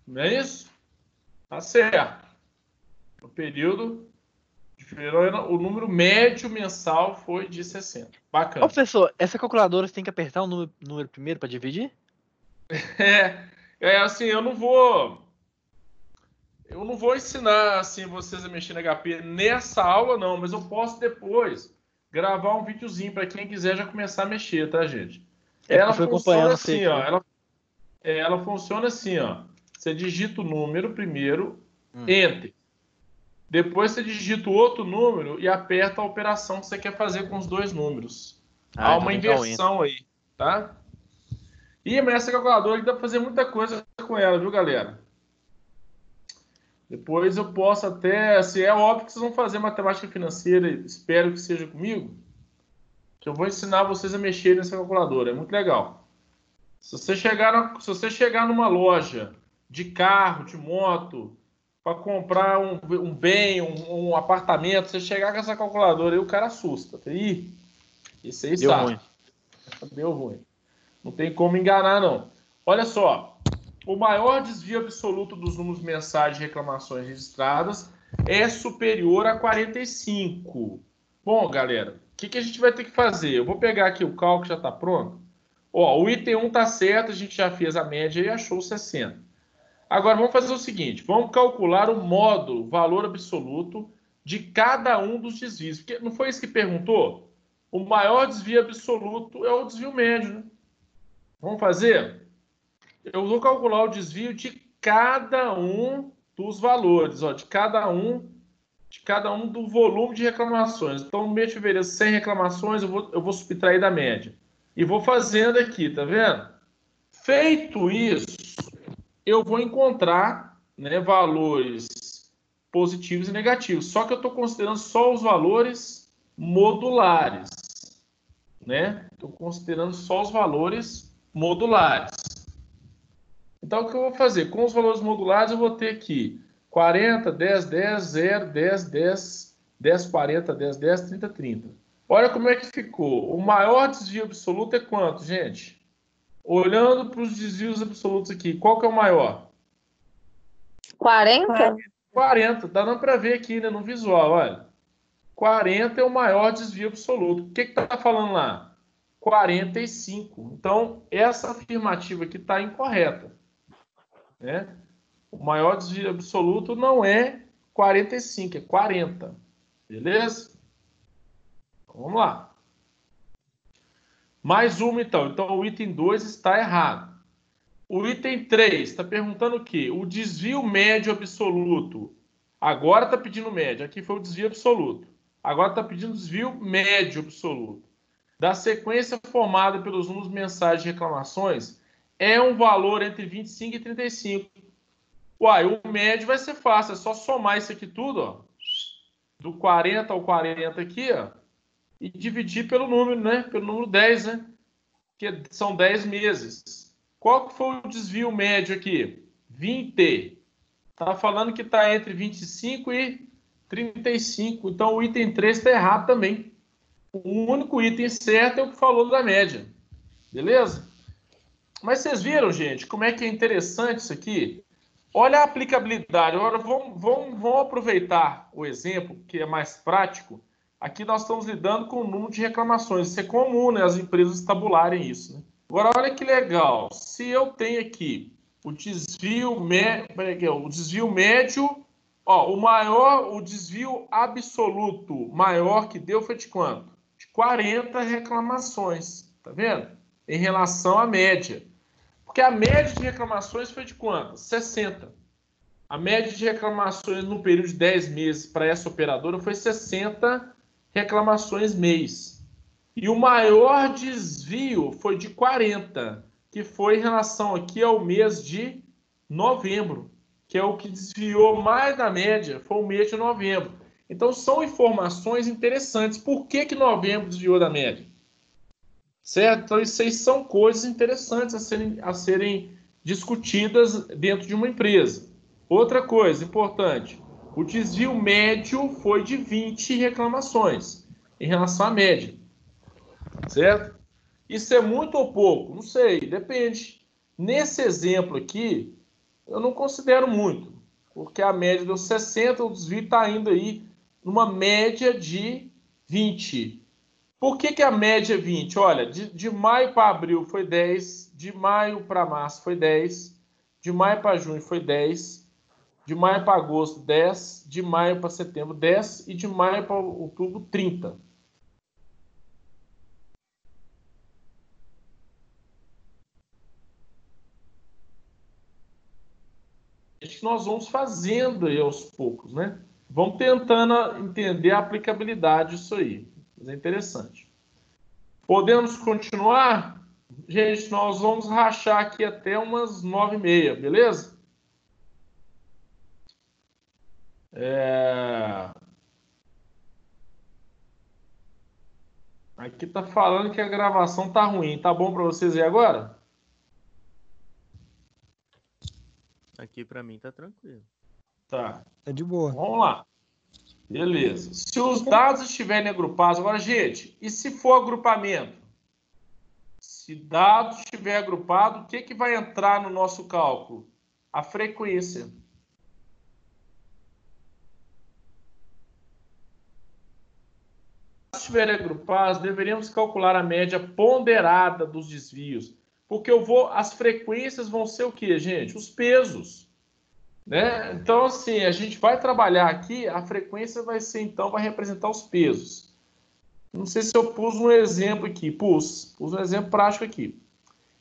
Não é isso? Tá certo. No período, o número médio mensal foi de 60. Ô, Bacana. professor, essa calculadora você tem que apertar o número primeiro pra dividir? Assim, eu não vou ensinar assim vocês a mexer no HP nessa aula, não, mas eu posso depois gravar um videozinho para quem quiser já começar a mexer, tá, gente? Ela funciona assim, ó. Ela funciona assim, ó. Você digita o número primeiro, Enter. Depois você digita o outro número e aperta a operação que você quer fazer com os dois números. Há uma inversão aí, tá? Mas essa calculadora aqui dá pra fazer muita coisa com ela, viu, galera? Depois eu posso até... Assim, é óbvio que vocês vão fazer matemática financeira, espero que seja comigo, que eu vou ensinar vocês a mexer nessa calculadora. É muito legal. Se você chegar numa loja de carro, de moto, para comprar um bem, um apartamento, você chegar com essa calculadora aí, o cara assusta. Ih, isso aí sabe. Deu ruim. Não tem como enganar, não. Olha só. O maior desvio absoluto dos números mensais de reclamações registradas é superior a 45. Bom, galera, o que a gente vai ter que fazer? Eu vou pegar aqui o cálculo que já está pronto. Ó, o item 1 está certo, a gente já fez a média e achou 60. Agora, vamos fazer o seguinte. Vamos calcular o módulo, valor absoluto, de cada um dos desvios. Porque não foi isso que perguntou? O maior desvio absoluto é o desvio médio, né? Vamos fazer? Eu vou calcular o desvio de cada um dos valores, ó, de cada um do volume de reclamações. Então, no mês de fevereiro, 100 reclamações, eu vou subtrair da média. E vou fazendo aqui, tá vendo? Feito isso, eu vou encontrar, né, valores positivos e negativos. Só que eu estou considerando só os valores modulares, né? Estou considerando só os valores modulares. Então, o que eu vou fazer? Com os valores modulares, eu vou ter aqui 40, 10, 10, 0, 10, 10, 10, 40, 10, 10, 30, 30. Olha como é que ficou. O maior desvio absoluto é quanto, gente? Olhando para os desvios absolutos aqui, qual que é o maior? 40? 40. Dá não para ver aqui, né, no visual, olha. 40 é o maior desvio absoluto. O que está falando lá? 45. Então, essa afirmativa aqui está incorreta. Né? O maior desvio absoluto não é 45, é 40. Beleza? Então, vamos lá. Mais uma, então. Então, o item 2 está errado. O item 3 está perguntando o quê? O desvio médio absoluto. Agora está pedindo médio. Aqui foi o desvio absoluto. Agora está pedindo desvio médio absoluto. Da sequência formada pelos números mensais de reclamações, é um valor entre 25 e 35. Uai, o médio vai ser fácil. É só somar isso aqui tudo, ó. Do 40 ao 40 aqui, ó. E dividir pelo número, né? Pelo número 10, né? Que são 10 meses. Qual que foi o desvio médio aqui? 20. Tá falando que está entre 25 e 35. Então, o item 3 está errado também. O único item certo é o que falou da média. Beleza? Mas vocês viram, gente, como é que é interessante isso aqui? Olha a aplicabilidade. Agora, vamos aproveitar o exemplo, que é mais prático. Aqui nós estamos lidando com o número de reclamações. Isso é comum, né? As empresas tabularem isso, né? Agora, olha que legal. Se eu tenho aqui o desvio médio, ó, o desvio absoluto maior que deu foi de quanto? De 40 reclamações. Tá vendo? Em relação à média. Porque a média de reclamações foi de quanto? 60. A média de reclamações no período de 10 meses para essa operadora foi 60 reclamações mês. E o maior desvio foi de 40, que foi em relação aqui ao mês de novembro, que é o que desviou mais da média, foi o mês de novembro. Então, são informações interessantes. Por que novembro desviou da média? Certo? Então, isso aí são coisas interessantes a serem discutidas dentro de uma empresa. Outra coisa importante, o desvio médio foi de 20 reclamações em relação à média. Certo? Isso é muito ou pouco? Não sei, depende. Nesse exemplo aqui, eu não considero muito, porque a média deu 60, o desvio está indo aí numa média de 20. Por que a média é 20? Olha, de maio para abril foi 10, de maio para março foi 10, de maio para junho foi 10, de maio para agosto 10, de maio para setembro 10 e de maio para outubro 30. Acho que nós vamos fazendo aí aos poucos, né? Vamos tentando entender a aplicabilidade disso aí. Mas é interessante. Podemos continuar? Gente, nós vamos rachar aqui até umas 9h30, beleza? Aqui tá falando que a gravação tá ruim. Tá bom para vocês aí agora? Aqui para mim tá tranquilo. Tá. Tá de boa. Vamos lá. Beleza. Se os dados estiverem agrupados... Agora, gente, e se for agrupamento? Se dados estiver agrupado, o que vai entrar no nosso cálculo? A frequência. Se estiverem agrupados, deveríamos calcular a média ponderada dos desvios. Porque as frequências vão ser o quê, gente? Os pesos. Né? Então, assim, a gente vai trabalhar aqui, a frequência vai representar os pesos. Não sei se eu pus um exemplo aqui. Pus um exemplo prático aqui.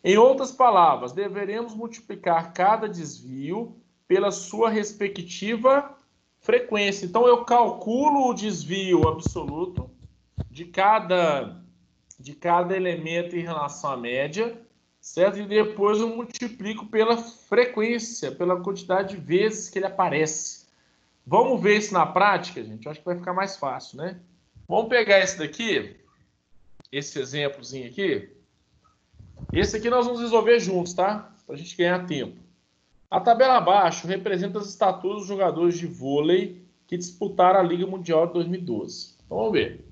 Em outras palavras, deveremos multiplicar cada desvio pela sua respectiva frequência. Então, eu calculo o desvio absoluto de cada elemento em relação à média, certo? E depois eu multiplico pela frequência, pela quantidade de vezes que ele aparece. Vamos ver isso na prática, gente? Eu acho que vai ficar mais fácil, né? Vamos pegar esse daqui, esse exemplozinho aqui. Esse aqui nós vamos resolver juntos, tá? Para a gente ganhar tempo. A tabela abaixo representa as estaturas dos jogadores de vôlei que disputaram a Liga Mundial de 2012. Então, vamos ver.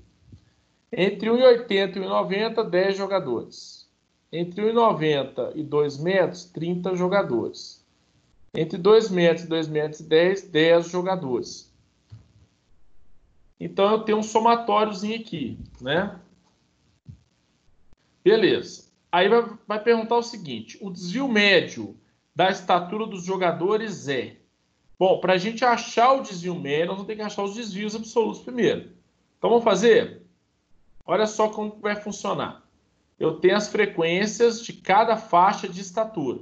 Entre 1,80 e 1,90, 10 jogadores. Entre 1,90 e 2 metros, 30 jogadores. Entre 2 metros e 2 metros e 10 jogadores. Então, eu tenho um somatóriozinho aqui, né? Beleza. Aí vai perguntar o seguinte. O desvio médio da estatura dos jogadores é... Bom, para a gente achar o desvio médio, nós vamos ter que achar os desvios absolutos primeiro. Então, vamos fazer? Olha só como vai funcionar. Eu tenho as frequências de cada faixa de estatura.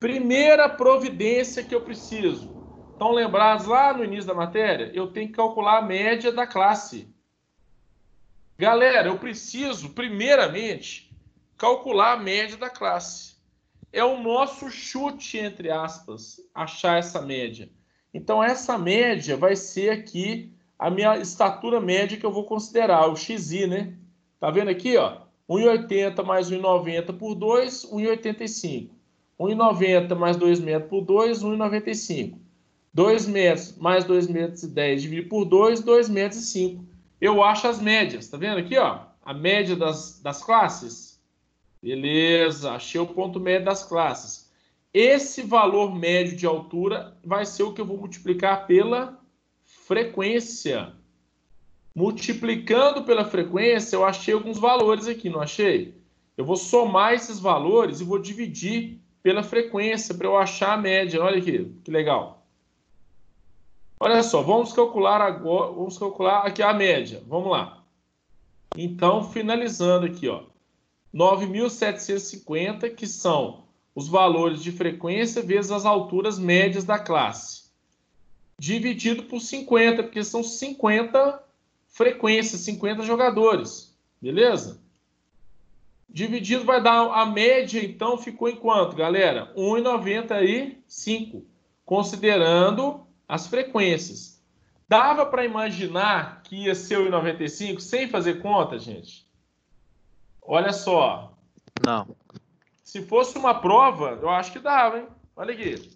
Primeira providência que eu preciso. Estão lembrados lá no início da matéria? Eu tenho que calcular a média da classe. Galera, eu preciso, primeiramente, calcular a média da classe. É o nosso chute, entre aspas, achar essa média. Então, essa média vai ser aqui a minha estatura média que eu vou considerar, o XI, né? Tá vendo aqui, ó? 1,80 mais 1,90 por 2, 1,85. 1,90 mais 2 metros por 2, 1,95. 2 metros mais 2 metros e 10 dividido por 2, 2 metros e 5. eu acho as médias. Tá vendo aqui, ó? A média das classes. Beleza, achei o ponto médio das classes. Esse valor médio de altura vai ser o que eu vou multiplicar pela frequência. Multiplicando pela frequência, eu achei alguns valores aqui, não achei? Eu vou somar esses valores e vou dividir pela frequência para eu achar a média. Olha aqui, que legal. Olha só, vamos calcular agora, vamos calcular aqui a média. Vamos lá. Então, finalizando aqui, ó, 9.750, que são os valores de frequência vezes as alturas médias da classe. Dividido por 50, porque são 50 frequências, 50 jogadores. Beleza? Dividido vai dar a média, então, ficou em quanto, galera? 1,95, considerando as frequências. Dava para imaginar que ia ser 1,95 sem fazer conta, gente? Olha só. Não. Se fosse uma prova, eu acho que dava, hein? Olha aqui.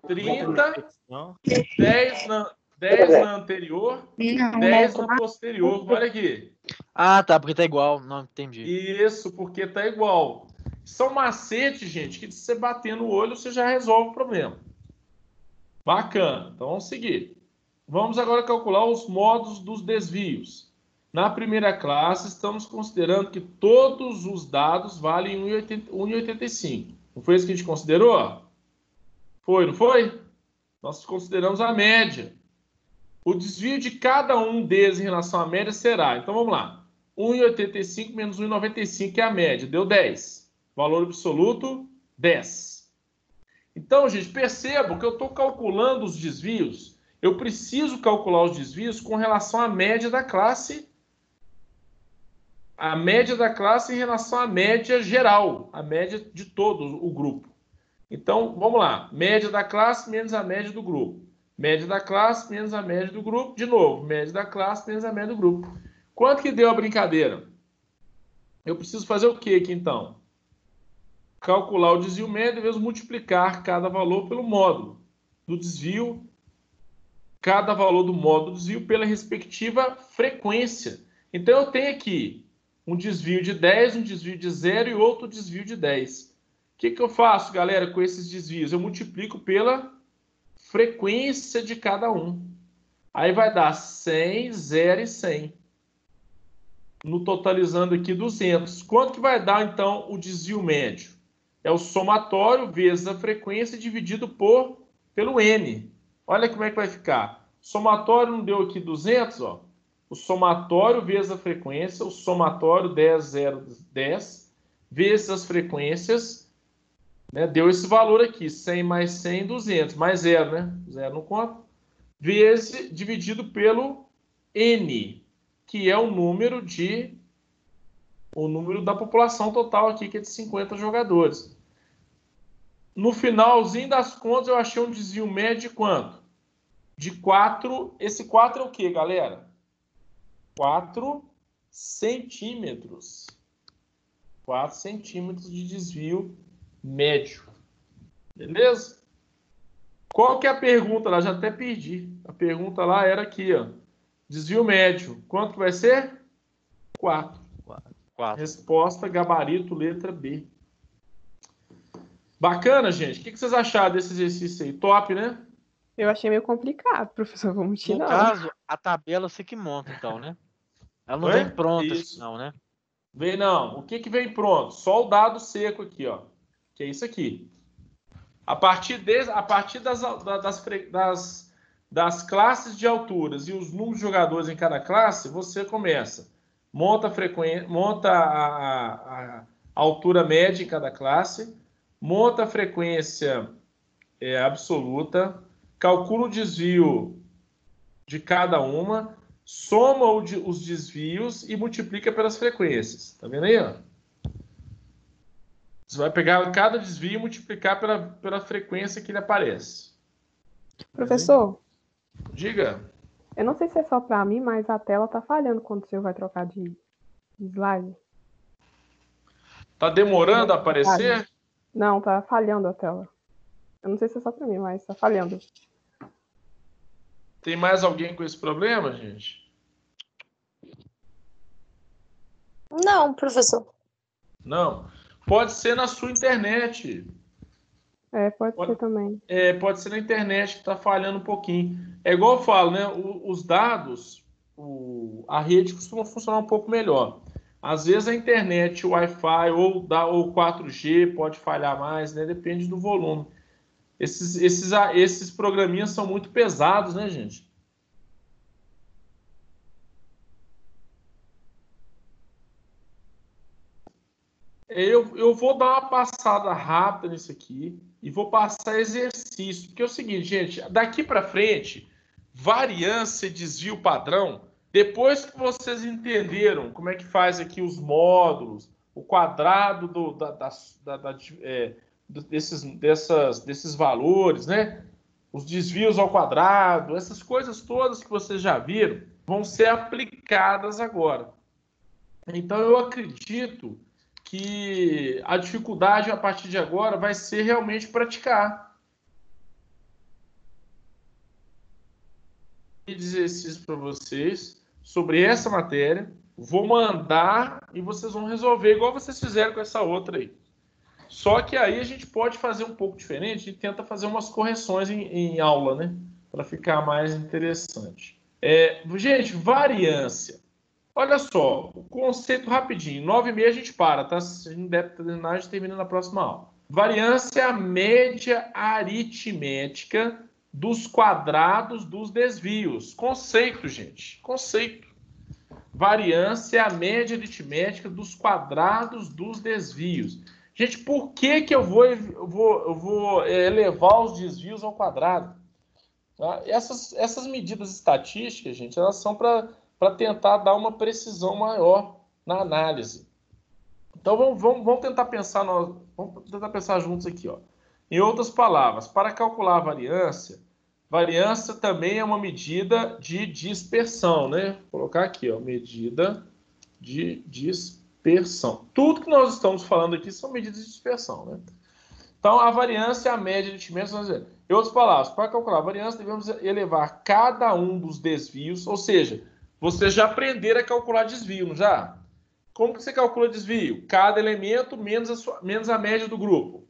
30, 10 na anterior, 10 na posterior. Olha aqui. Ah, tá, porque tá igual. Não, entendi. Isso, porque tá igual. São macetes, gente, que se você bater no olho, você já resolve o problema. Bacana. Então, vamos seguir. Vamos agora calcular os modos dos desvios. Na primeira classe, estamos considerando que todos os dados valem 1,85. Não foi isso que a gente considerou? Foi, não foi? Nós consideramos a média. O desvio de cada um deles em relação à média será... Então, vamos lá. 1,85 menos 1,95, que é a média. Deu 10. Valor absoluto, 10. Então, gente, percebam que eu estou calculando os desvios. Eu preciso calcular os desvios com relação à média da classe. A média da classe em relação à média geral. A média de todo o grupo. Então, vamos lá. Média da classe menos a média do grupo. Média da classe menos a média do grupo. De novo, média da classe menos a média do grupo. Quanto que deu a brincadeira? Eu preciso fazer o que aqui, então? Calcular o desvio médio vezes multiplicar cada valor pelo módulo do desvio, cada valor do módulo do desvio pela respectiva frequência. Então, eu tenho aqui um desvio de 10, um desvio de 0 e outro desvio de 10. O que eu faço, galera, com esses desvios? Eu multiplico pela frequência de cada um. Aí vai dar 100, 0 e 100. No totalizando aqui 200. Quanto que vai dar, então, o desvio médio? É o somatório vezes a frequência dividido pelo N. Olha como é que vai ficar. Somatório não deu aqui 200, ó. O somatório vezes a frequência, o somatório 10, 0, 10, vezes as frequências, né? Deu esse valor aqui, 100 mais 100, 200, mais 0, né? 0 não conta. Vezes, dividido pelo N, que é o número da população total aqui, que é de 50 jogadores. No finalzinho das contas, eu achei um desvio médio de quanto? De 4. Esse 4 é o quê, galera? 4 centímetros. 4 centímetros de desvio médio. Beleza? Qual que é a pergunta lá? Já até perdi. A pergunta lá era aqui, ó. Desvio médio. Quanto que vai ser? 4. Resposta, gabarito, letra B. Bacana, gente. O que vocês acharam desse exercício aí? Top, né? Eu achei meio complicado, professor. Vamos No tirar. caso, a tabela você que monta, então, né? Ela não vem pronta, assim, não, né? Vem não. O que vem pronto? Só o dado seco aqui, ó. Que é isso aqui. A partir das classes de alturas e os números de jogadores em cada classe, você começa. Monta a frequência, monta a altura média em cada classe, monta a frequência absoluta, calcula o desvio de cada uma, soma os desvios e multiplica pelas frequências. Tá vendo aí, ó? Você vai pegar cada desvio e multiplicar pela frequência que ele aparece. Professor, Diga. eu não sei se é só para mim, mas a tela tá falhando quando o senhor vai trocar de slide. Tá demorando a aparecer? Não, tá falhando a tela. Eu não sei se é só para mim, mas tá falhando. Tem mais alguém com esse problema, gente? Não, professor. Não. Pode ser na sua internet. Pode ser também. Pode ser na internet que está falhando um pouquinho. É igual eu falo, né? Os dados, a rede costuma funcionar um pouco melhor. Às vezes a internet, o Wi-Fi ou 4G pode falhar mais, né? Depende do volume. Esses programinhas são muito pesados, né, gente? Eu vou dar uma passada rápida nisso aqui e vou passar exercício. Porque é o seguinte, gente, daqui para frente, variância e desvio padrão, depois que vocês entenderam como é que faz aqui os módulos, o quadrado desses valores, né? Os desvios ao quadrado, essas coisas todas que vocês já viram, vão ser aplicadas agora. Então, eu acredito que a dificuldade a partir de agora vai ser realmente praticar. Exercício para vocês sobre essa matéria. Vou mandar e vocês vão resolver igual vocês fizeram com essa outra aí. Só que aí a gente pode fazer um pouco diferente e tenta fazer umas correções em aula, né? Para ficar mais interessante. Gente, variância. Olha só, o conceito rapidinho. 9h30 a gente para, tá? Se a gente der terminar, a gente termina na próxima aula. Variância é a média aritmética dos quadrados dos desvios. Conceito, gente. Conceito. Variância é a média aritmética dos quadrados dos desvios. Gente, por que eu vou elevar os desvios ao quadrado? Tá? Essas medidas estatísticas, gente, elas são para tentar dar uma precisão maior na análise. Então, vamos tentar pensar juntos aqui. Ó. Em outras palavras, para calcular a variância também é uma medida de dispersão, né? Vou colocar aqui, ó, medida de dispersão. Tudo que nós estamos falando aqui são medidas de dispersão, né? Então, a variância é a média de aritmética. Em outras palavras, para calcular a variância, devemos elevar cada um dos desvios, ou seja, vocês já aprenderam a calcular desvio, não já? Como que você calcula desvio? Cada elemento menos a média do grupo.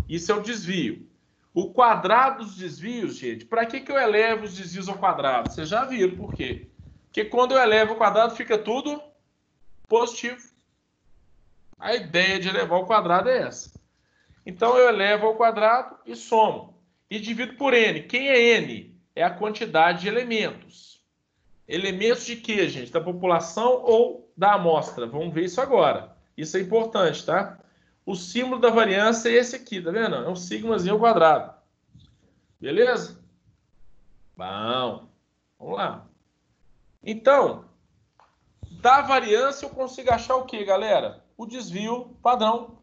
Isso é o desvio. O quadrado dos desvios, gente, para que eu elevo os desvios ao quadrado? Vocês já viram por quê? Porque quando eu elevo ao quadrado, fica tudo positivo. A ideia de elevar ao quadrado é essa. Então, eu elevo ao quadrado e somo. E divido por n. Quem é n? É a quantidade de elementos. Elementos de quê, gente? Da população ou da amostra? Vamos ver isso agora. Isso é importante, tá? O símbolo da variância é esse aqui, tá vendo? É um sigmazinho ao quadrado. Beleza? Bom. Vamos lá. Então, da variância eu consigo achar o quê, galera? O desvio padrão.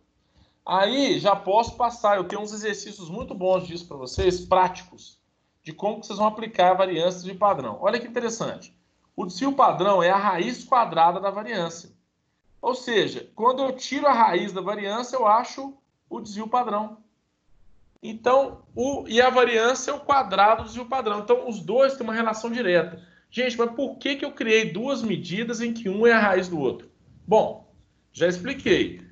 Aí já posso passar. Eu tenho uns exercícios muito bons disso para vocês, práticos, de como vocês vão aplicar a variância de padrão. Olha que interessante. O desvio padrão é a raiz quadrada da variância. Ou seja, quando eu tiro a raiz da variância, eu acho o desvio padrão. Então, e a variância é o quadrado do desvio padrão. Então, os dois têm uma relação direta. Gente, mas por que eu criei duas medidas em que um é a raiz do outro? Bom, já expliquei.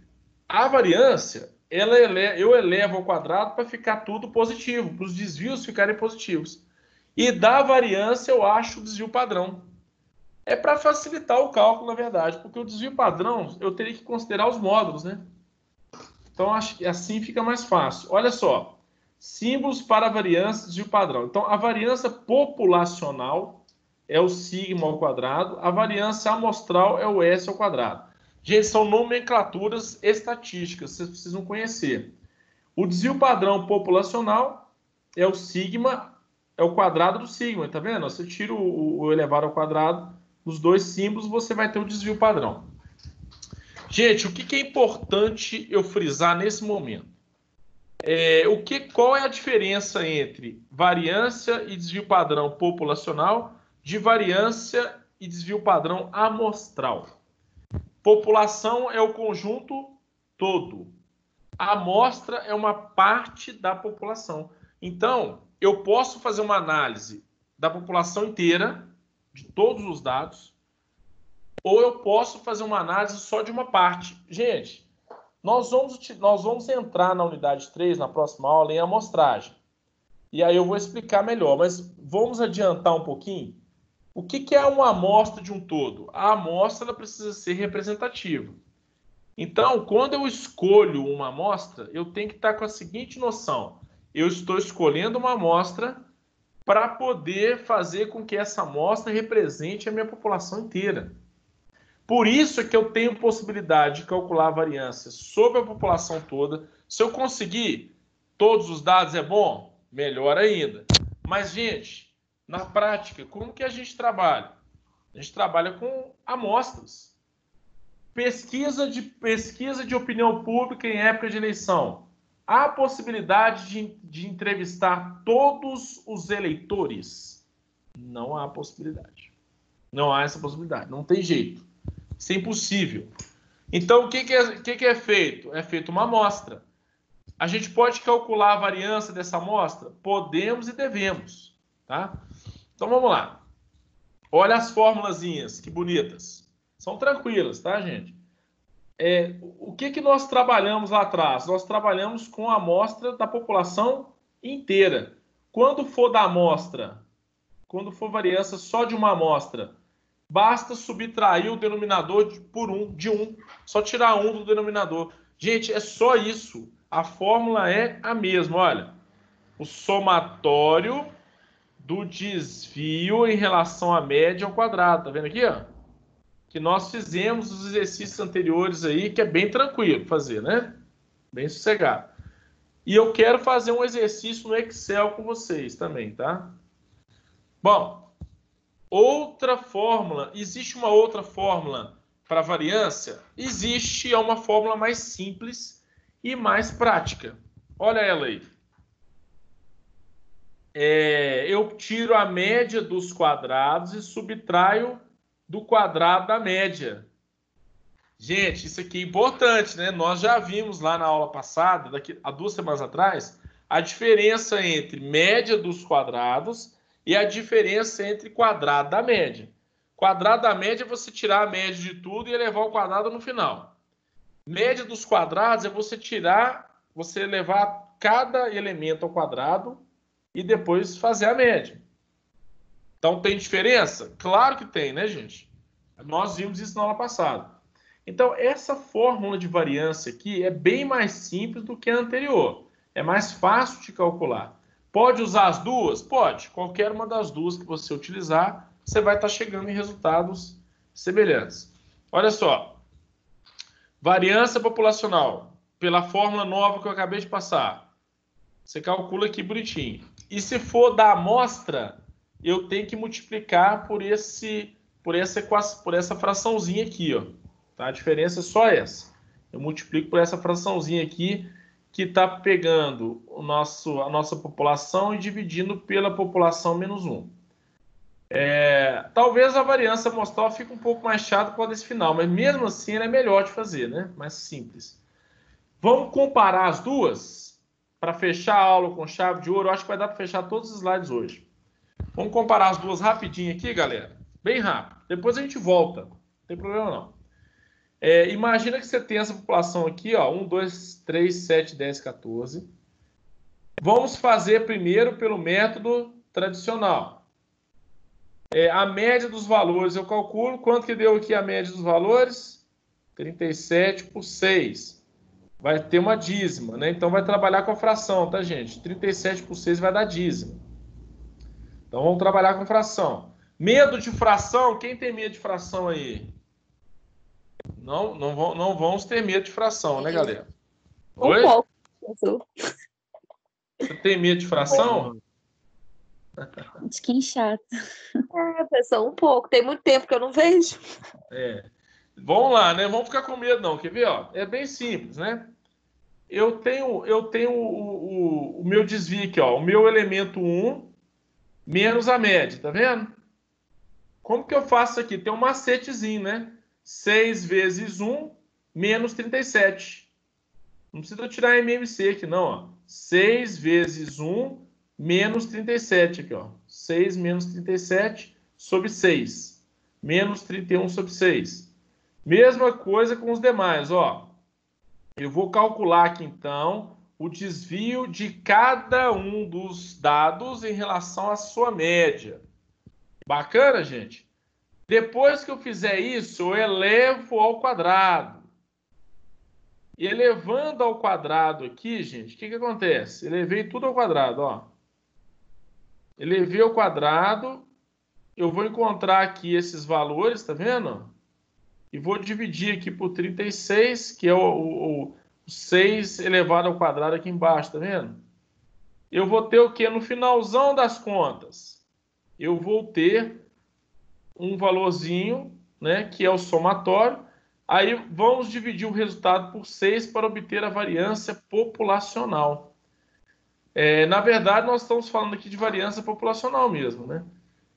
A variância, eu elevo ao quadrado para ficar tudo positivo, para os desvios ficarem positivos. E da variância eu acho o desvio padrão. É para facilitar o cálculo, na verdade, porque o desvio padrão eu teria que considerar os módulos, né? Então, acho que assim fica mais fácil. Olha só, símbolos para a variância e desvio padrão. Então, a variância populacional é o sigma ao quadrado, a variância amostral é o S ao quadrado. Gente, são nomenclaturas estatísticas, vocês precisam conhecer. O desvio padrão populacional é o sigma, é o quadrado do sigma, tá vendo? Você tira o elevado ao quadrado, os dois símbolos, você vai ter o desvio padrão. Gente, o que é importante eu frisar nesse momento? Qual é a diferença entre variância e desvio padrão populacional de variância e desvio padrão amostral? População é o conjunto todo. A amostra é uma parte da população. Então, eu posso fazer uma análise da população inteira, de todos os dados, ou eu posso fazer uma análise só de uma parte. Gente, nós vamos entrar na unidade 3, na próxima aula, em amostragem. E aí eu vou explicar melhor, mas vamos adiantar um pouquinho. O que é uma amostra de um todo? A amostra ela precisa ser representativa. Então, quando eu escolho uma amostra, eu tenho que estar com a seguinte noção. Eu estou escolhendo uma amostra para poder fazer com que essa amostra represente a minha população inteira. Por isso é que eu tenho possibilidade de calcular a variância sobre a população toda. Se eu conseguir todos os dados, é bom? Melhor ainda. Mas, gente, na prática, como que a gente trabalha? A gente trabalha com amostras. Pesquisa de opinião pública em época de eleição. Há a possibilidade de entrevistar todos os eleitores? Não há possibilidade. Não há essa possibilidade. Não tem jeito. Isso é impossível. Então, o que é feito? É feita uma amostra. A gente pode calcular a variância dessa amostra? Podemos e devemos. Tá? Então, vamos lá. Olha as formulazinhas, que bonitas. São tranquilas, tá, gente? O que nós trabalhamos lá atrás? Nós trabalhamos com a amostra da população inteira. Quando for da amostra, quando for variância só de uma amostra, basta subtrair o denominador de 1. Só tirar 1 do denominador. Gente, é só isso. A fórmula é a mesma. Olha, o somatório do desvio em relação à média ao quadrado. Tá vendo aqui, ó? Que nós fizemos os exercícios anteriores aí, que é bem tranquilo fazer, né? Bem sossegado. E eu quero fazer um exercício no Excel com vocês também, tá? Bom, outra fórmula. Existe uma outra fórmula para variância? Existe, é uma fórmula mais simples e mais prática. Olha ela aí. Eu tiro a média dos quadrados e subtraio do quadrado da média. Gente, isso aqui é importante, né? Nós já vimos lá na aula passada, há 2 semanas atrás, a diferença entre média dos quadrados e a diferença entre quadrado da média. Quadrado da média é você tirar a média de tudo e elevar o quadrado no final. Média dos quadrados é você levar cada elemento ao quadrado e depois fazer a média. Então, tem diferença? Claro que tem, né, gente? Nós vimos isso na aula passada. Então, essa fórmula de variância aqui é bem mais simples do que a anterior. É mais fácil de calcular. Pode usar as duas? Pode. Qualquer uma das duas que você utilizar, você vai estar chegando em resultados semelhantes. Olha só. Variância populacional, pela fórmula nova que eu acabei de passar. Você calcula aqui bonitinho. E se for da amostra, eu tenho que multiplicar por essa fraçãozinha aqui, ó. Tá? A diferença é só essa. Eu multiplico por essa fraçãozinha aqui, que está pegando a nossa população e dividindo pela população menos 1. Talvez a variância amostral fique um pouco mais chata por causa desse final, mas mesmo assim ela é melhor de fazer, né? Mais simples. Vamos comparar as duas para fechar a aula com chave de ouro. Eu acho que vai dar para fechar todos os slides hoje. Vamos comparar as duas rapidinho aqui, galera. Bem rápido. Depois a gente volta. Não tem problema não. Imagina que você tem essa população aqui, ó, 1, 2, 3, 7, 10, 14. Vamos fazer primeiro pelo método tradicional. A média dos valores eu calculo. Quanto que deu aqui a média dos valores? 37 por 6. Vai ter uma dízima, né? Então vai trabalhar com a fração, tá, gente? 37 por 6 vai dar dízima. Então vamos trabalhar com fração. Medo de fração? Quem tem medo de fração aí? Não vamos ter medo de fração, né, galera? Oi? Um pouco. Você tem medo de fração? Que chato. Pessoal, um pouco. Tem muito tempo que eu não vejo. Vamos lá, né? Vamos ficar com medo, não. Quer ver? Ó? É bem simples, né? Eu tenho o meu desvio aqui, ó. O meu elemento 1 menos a média, tá vendo? Como que eu faço isso aqui? Tem um macetezinho, né? 6 vezes 1 menos 37. Não precisa tirar MMC aqui, não, ó. 6 vezes 1 menos 37 aqui, ó. 6 menos 37 sobre 6. menos 31 sobre 6. Mesma coisa com os demais, ó. Eu vou calcular aqui, então, o desvio de cada um dos dados em relação à sua média. Bacana, gente? Depois que eu fizer isso, eu elevo ao quadrado. E elevando ao quadrado aqui, gente, o que acontece? Elevei tudo ao quadrado, ó. Elevei ao quadrado, eu vou encontrar aqui esses valores, tá vendo? E vou dividir aqui por 36, que é o 6 elevado ao quadrado aqui embaixo, tá vendo? Eu vou ter o quê? No finalzão das contas, eu vou ter um valorzinho, né, que é o somatório. Aí vamos dividir o resultado por 6 para obter a variância populacional. Na verdade, nós estamos falando aqui de variância populacional mesmo, né?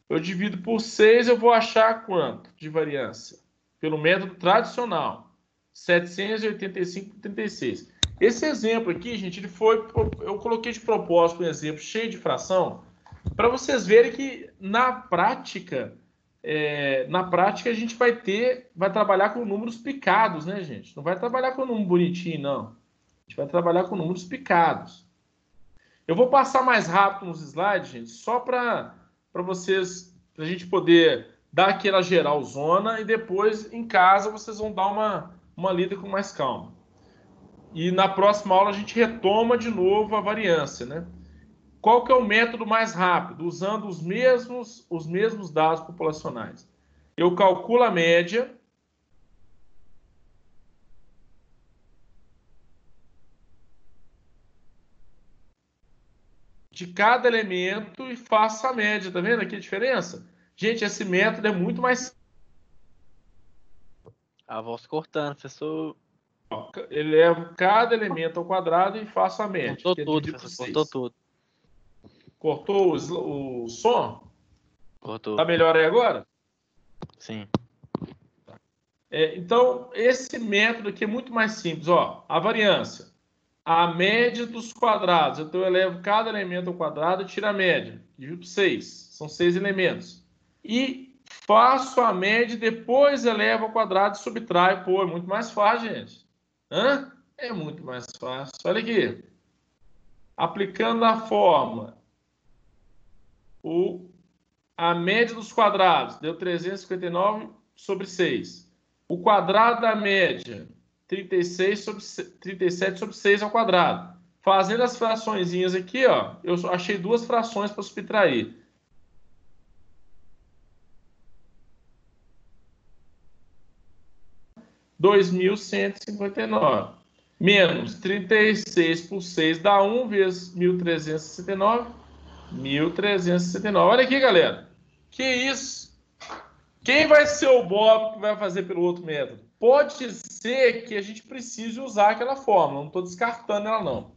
Eu divido por 6, eu vou achar quanto de variância? Pelo método tradicional, 785 por 36. Esse exemplo aqui, gente, eu coloquei de propósito um exemplo cheio de fração, para vocês verem que na prática a gente vai trabalhar com números picados, né, gente? Não vai trabalhar com número bonitinho, não. A gente vai trabalhar com números picados. Eu vou passar mais rápido nos slides, gente, só para vocês, para a gente poder dar aquela geralzona e depois, em casa, vocês vão dar uma lida com mais calma. E na próxima aula a gente retoma de novo a variância, né? Qual que é o método mais rápido? Usando os mesmos dados populacionais. Eu calculo a média. De cada elemento e faço a média. Tá vendo aqui a diferença? Gente, esse método é muito mais... A voz cortando, professor. Eu levo cada elemento ao quadrado e faço a média. Cortou tudo, professor. Cortou tudo. Cortou o som? Cortou. Tá melhor aí agora? Sim. Então, esse método aqui é muito mais simples. Ó, a variância. A média dos quadrados. Então, eu elevo cada elemento ao quadrado e tiro a média. Divido por 6. São 6 elementos. E faço a média e depois elevo ao quadrado e subtraio. Pô, é muito mais fácil, gente. Hã? É muito mais fácil. Olha aqui. Aplicando a fórmula. A média dos quadrados deu 359 sobre 6. O quadrado da média, 37 sobre 6 ao quadrado. Fazendo as fraçõezinhas aqui, ó, eu achei duas frações para subtrair. R$2.159 menos 36 por 6 dá 1 vezes 1.369. 1.369. Olha aqui, galera. Que isso? Quem vai ser o Bob que vai fazer pelo outro método? Pode ser que a gente precise usar aquela fórmula. Não estou descartando ela, não.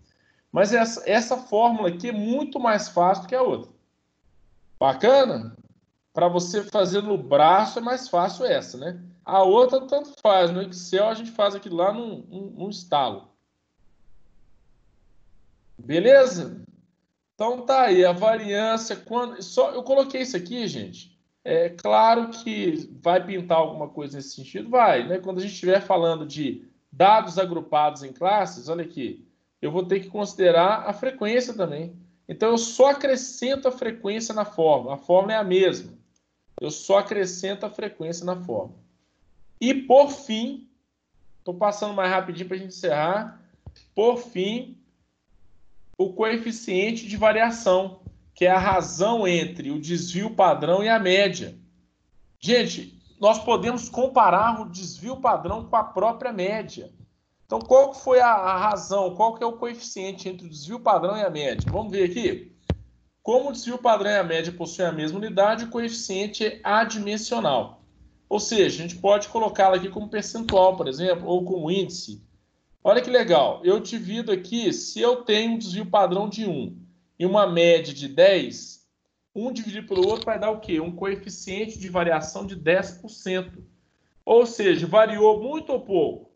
Mas essa fórmula aqui é muito mais fácil do que a outra. Bacana? Para você fazer no braço é mais fácil essa, né? A outra tanto faz. No Excel a gente faz aquilo lá num estalo. Beleza? Então tá aí, a variância, eu coloquei isso aqui, gente. É claro que vai pintar alguma coisa nesse sentido, vai, né? Quando a gente estiver falando de dados agrupados em classes, olha aqui, eu vou ter que considerar a frequência também. Então eu só acrescento a frequência na fórmula, a fórmula é a mesma. Eu só acrescento a frequência na fórmula. E por fim, estou passando mais rapidinho para a gente encerrar, por fim, o coeficiente de variação, que é a razão entre o desvio padrão e a média. Gente, nós podemos comparar o desvio padrão com a própria média. Então, qual foi a razão, qual que é o coeficiente entre o desvio padrão e a média? Vamos ver aqui. Como o desvio padrão e a média possuem a mesma unidade, o coeficiente é adimensional. Ou seja, a gente pode colocá-lo aqui como percentual, por exemplo, ou como índice. Olha que legal, eu divido aqui, se eu tenho um desvio padrão de 1 e uma média de 10, um dividido pelo outro vai dar o quê? Um coeficiente de variação de 10%. Ou seja, variou muito ou pouco?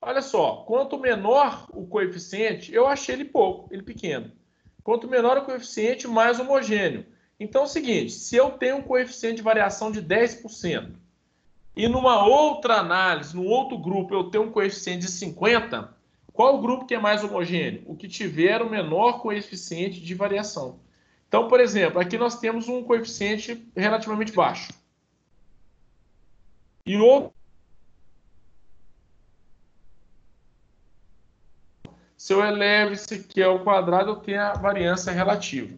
Olha só, quanto menor o coeficiente, eu achei ele pouco, ele pequeno. Quanto menor o coeficiente, mais homogêneo. Então é o seguinte, se eu tenho um coeficiente de variação de 10% e numa outra análise, num outro grupo, eu tenho um coeficiente de 50%, qual o grupo que é mais homogêneo? O que tiver o menor coeficiente de variação. Então, por exemplo, aqui nós temos um coeficiente relativamente baixo. E outro, se eu elevo isso aqui ao quadrado, eu tenho a variância relativa.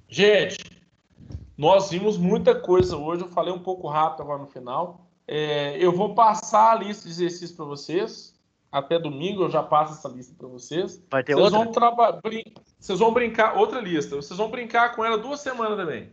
Gente, nós vimos muita coisa hoje, eu falei um pouco rápido agora no final. Eu vou passar a lista de exercícios para vocês. Até domingo eu já passo essa lista para vocês. Vai ter vocês outra? Vocês vão brincar, outra lista. Vocês vão brincar com ela 2 semanas também.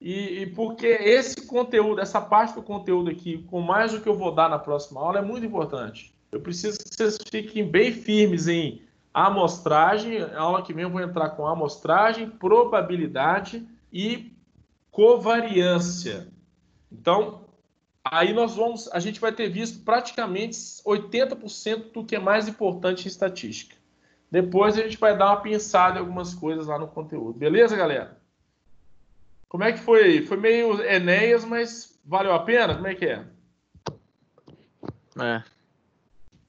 E porque esse conteúdo, essa parte do conteúdo aqui, com mais do que eu vou dar na próxima aula, é muito importante. Eu preciso que vocês fiquem bem firmes em amostragem. A aula que vem eu vou entrar com amostragem, probabilidade e covariância. Então, aí a gente vai ter visto praticamente 80% do que é mais importante em estatística. Depois a gente vai dar uma pensada em algumas coisas lá no conteúdo. Beleza, galera? Como é que foi? Foi meio Enéas, mas valeu a pena? Como é que é?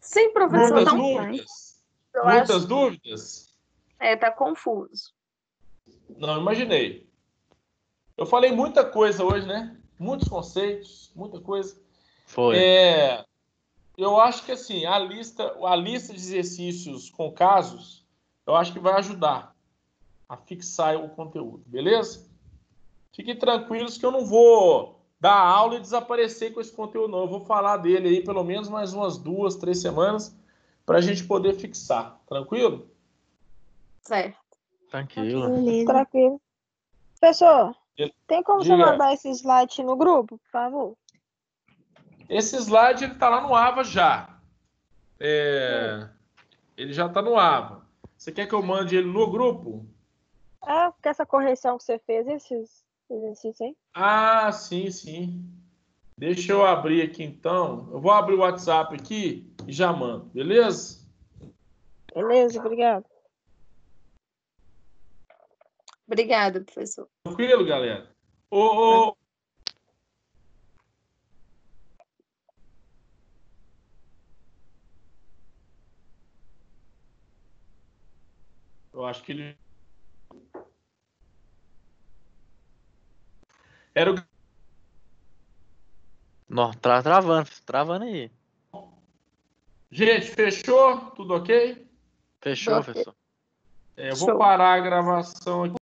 Sim, professor. Muitas Não dúvidas? Eu Muitas acho- dúvidas? Tá confuso. Não, imaginei. Eu falei muita coisa hoje, né? Muitos conceitos, muita coisa. Foi. Eu acho que assim, a lista de exercícios com casos, eu acho que vai ajudar a fixar o conteúdo, beleza? Fiquem tranquilos que eu não vou dar aula e desaparecer com esse conteúdo, não. Eu vou falar dele aí pelo menos mais umas 2, 3 semanas para a gente poder fixar. Tranquilo? Certo. Tranquilo. Tranquilo. Professor, tem como você Diga. mandar esse slide no grupo, por favor? Esse slide ele está lá no AVA já. Ele já está no AVA. Você quer que eu mande ele no grupo? Porque essa correção que você fez, esses exercícios aí. Ah, sim, sim. Deixa eu abrir aqui então. Eu vou abrir o WhatsApp aqui e já mando, beleza? Beleza, obrigado. Obrigada, professor. Tranquilo, galera? Eu acho que ele... Era o... Não, travando aí. Gente, fechou? Tudo ok? Fechou, professor. Eu vou parar a gravação aqui.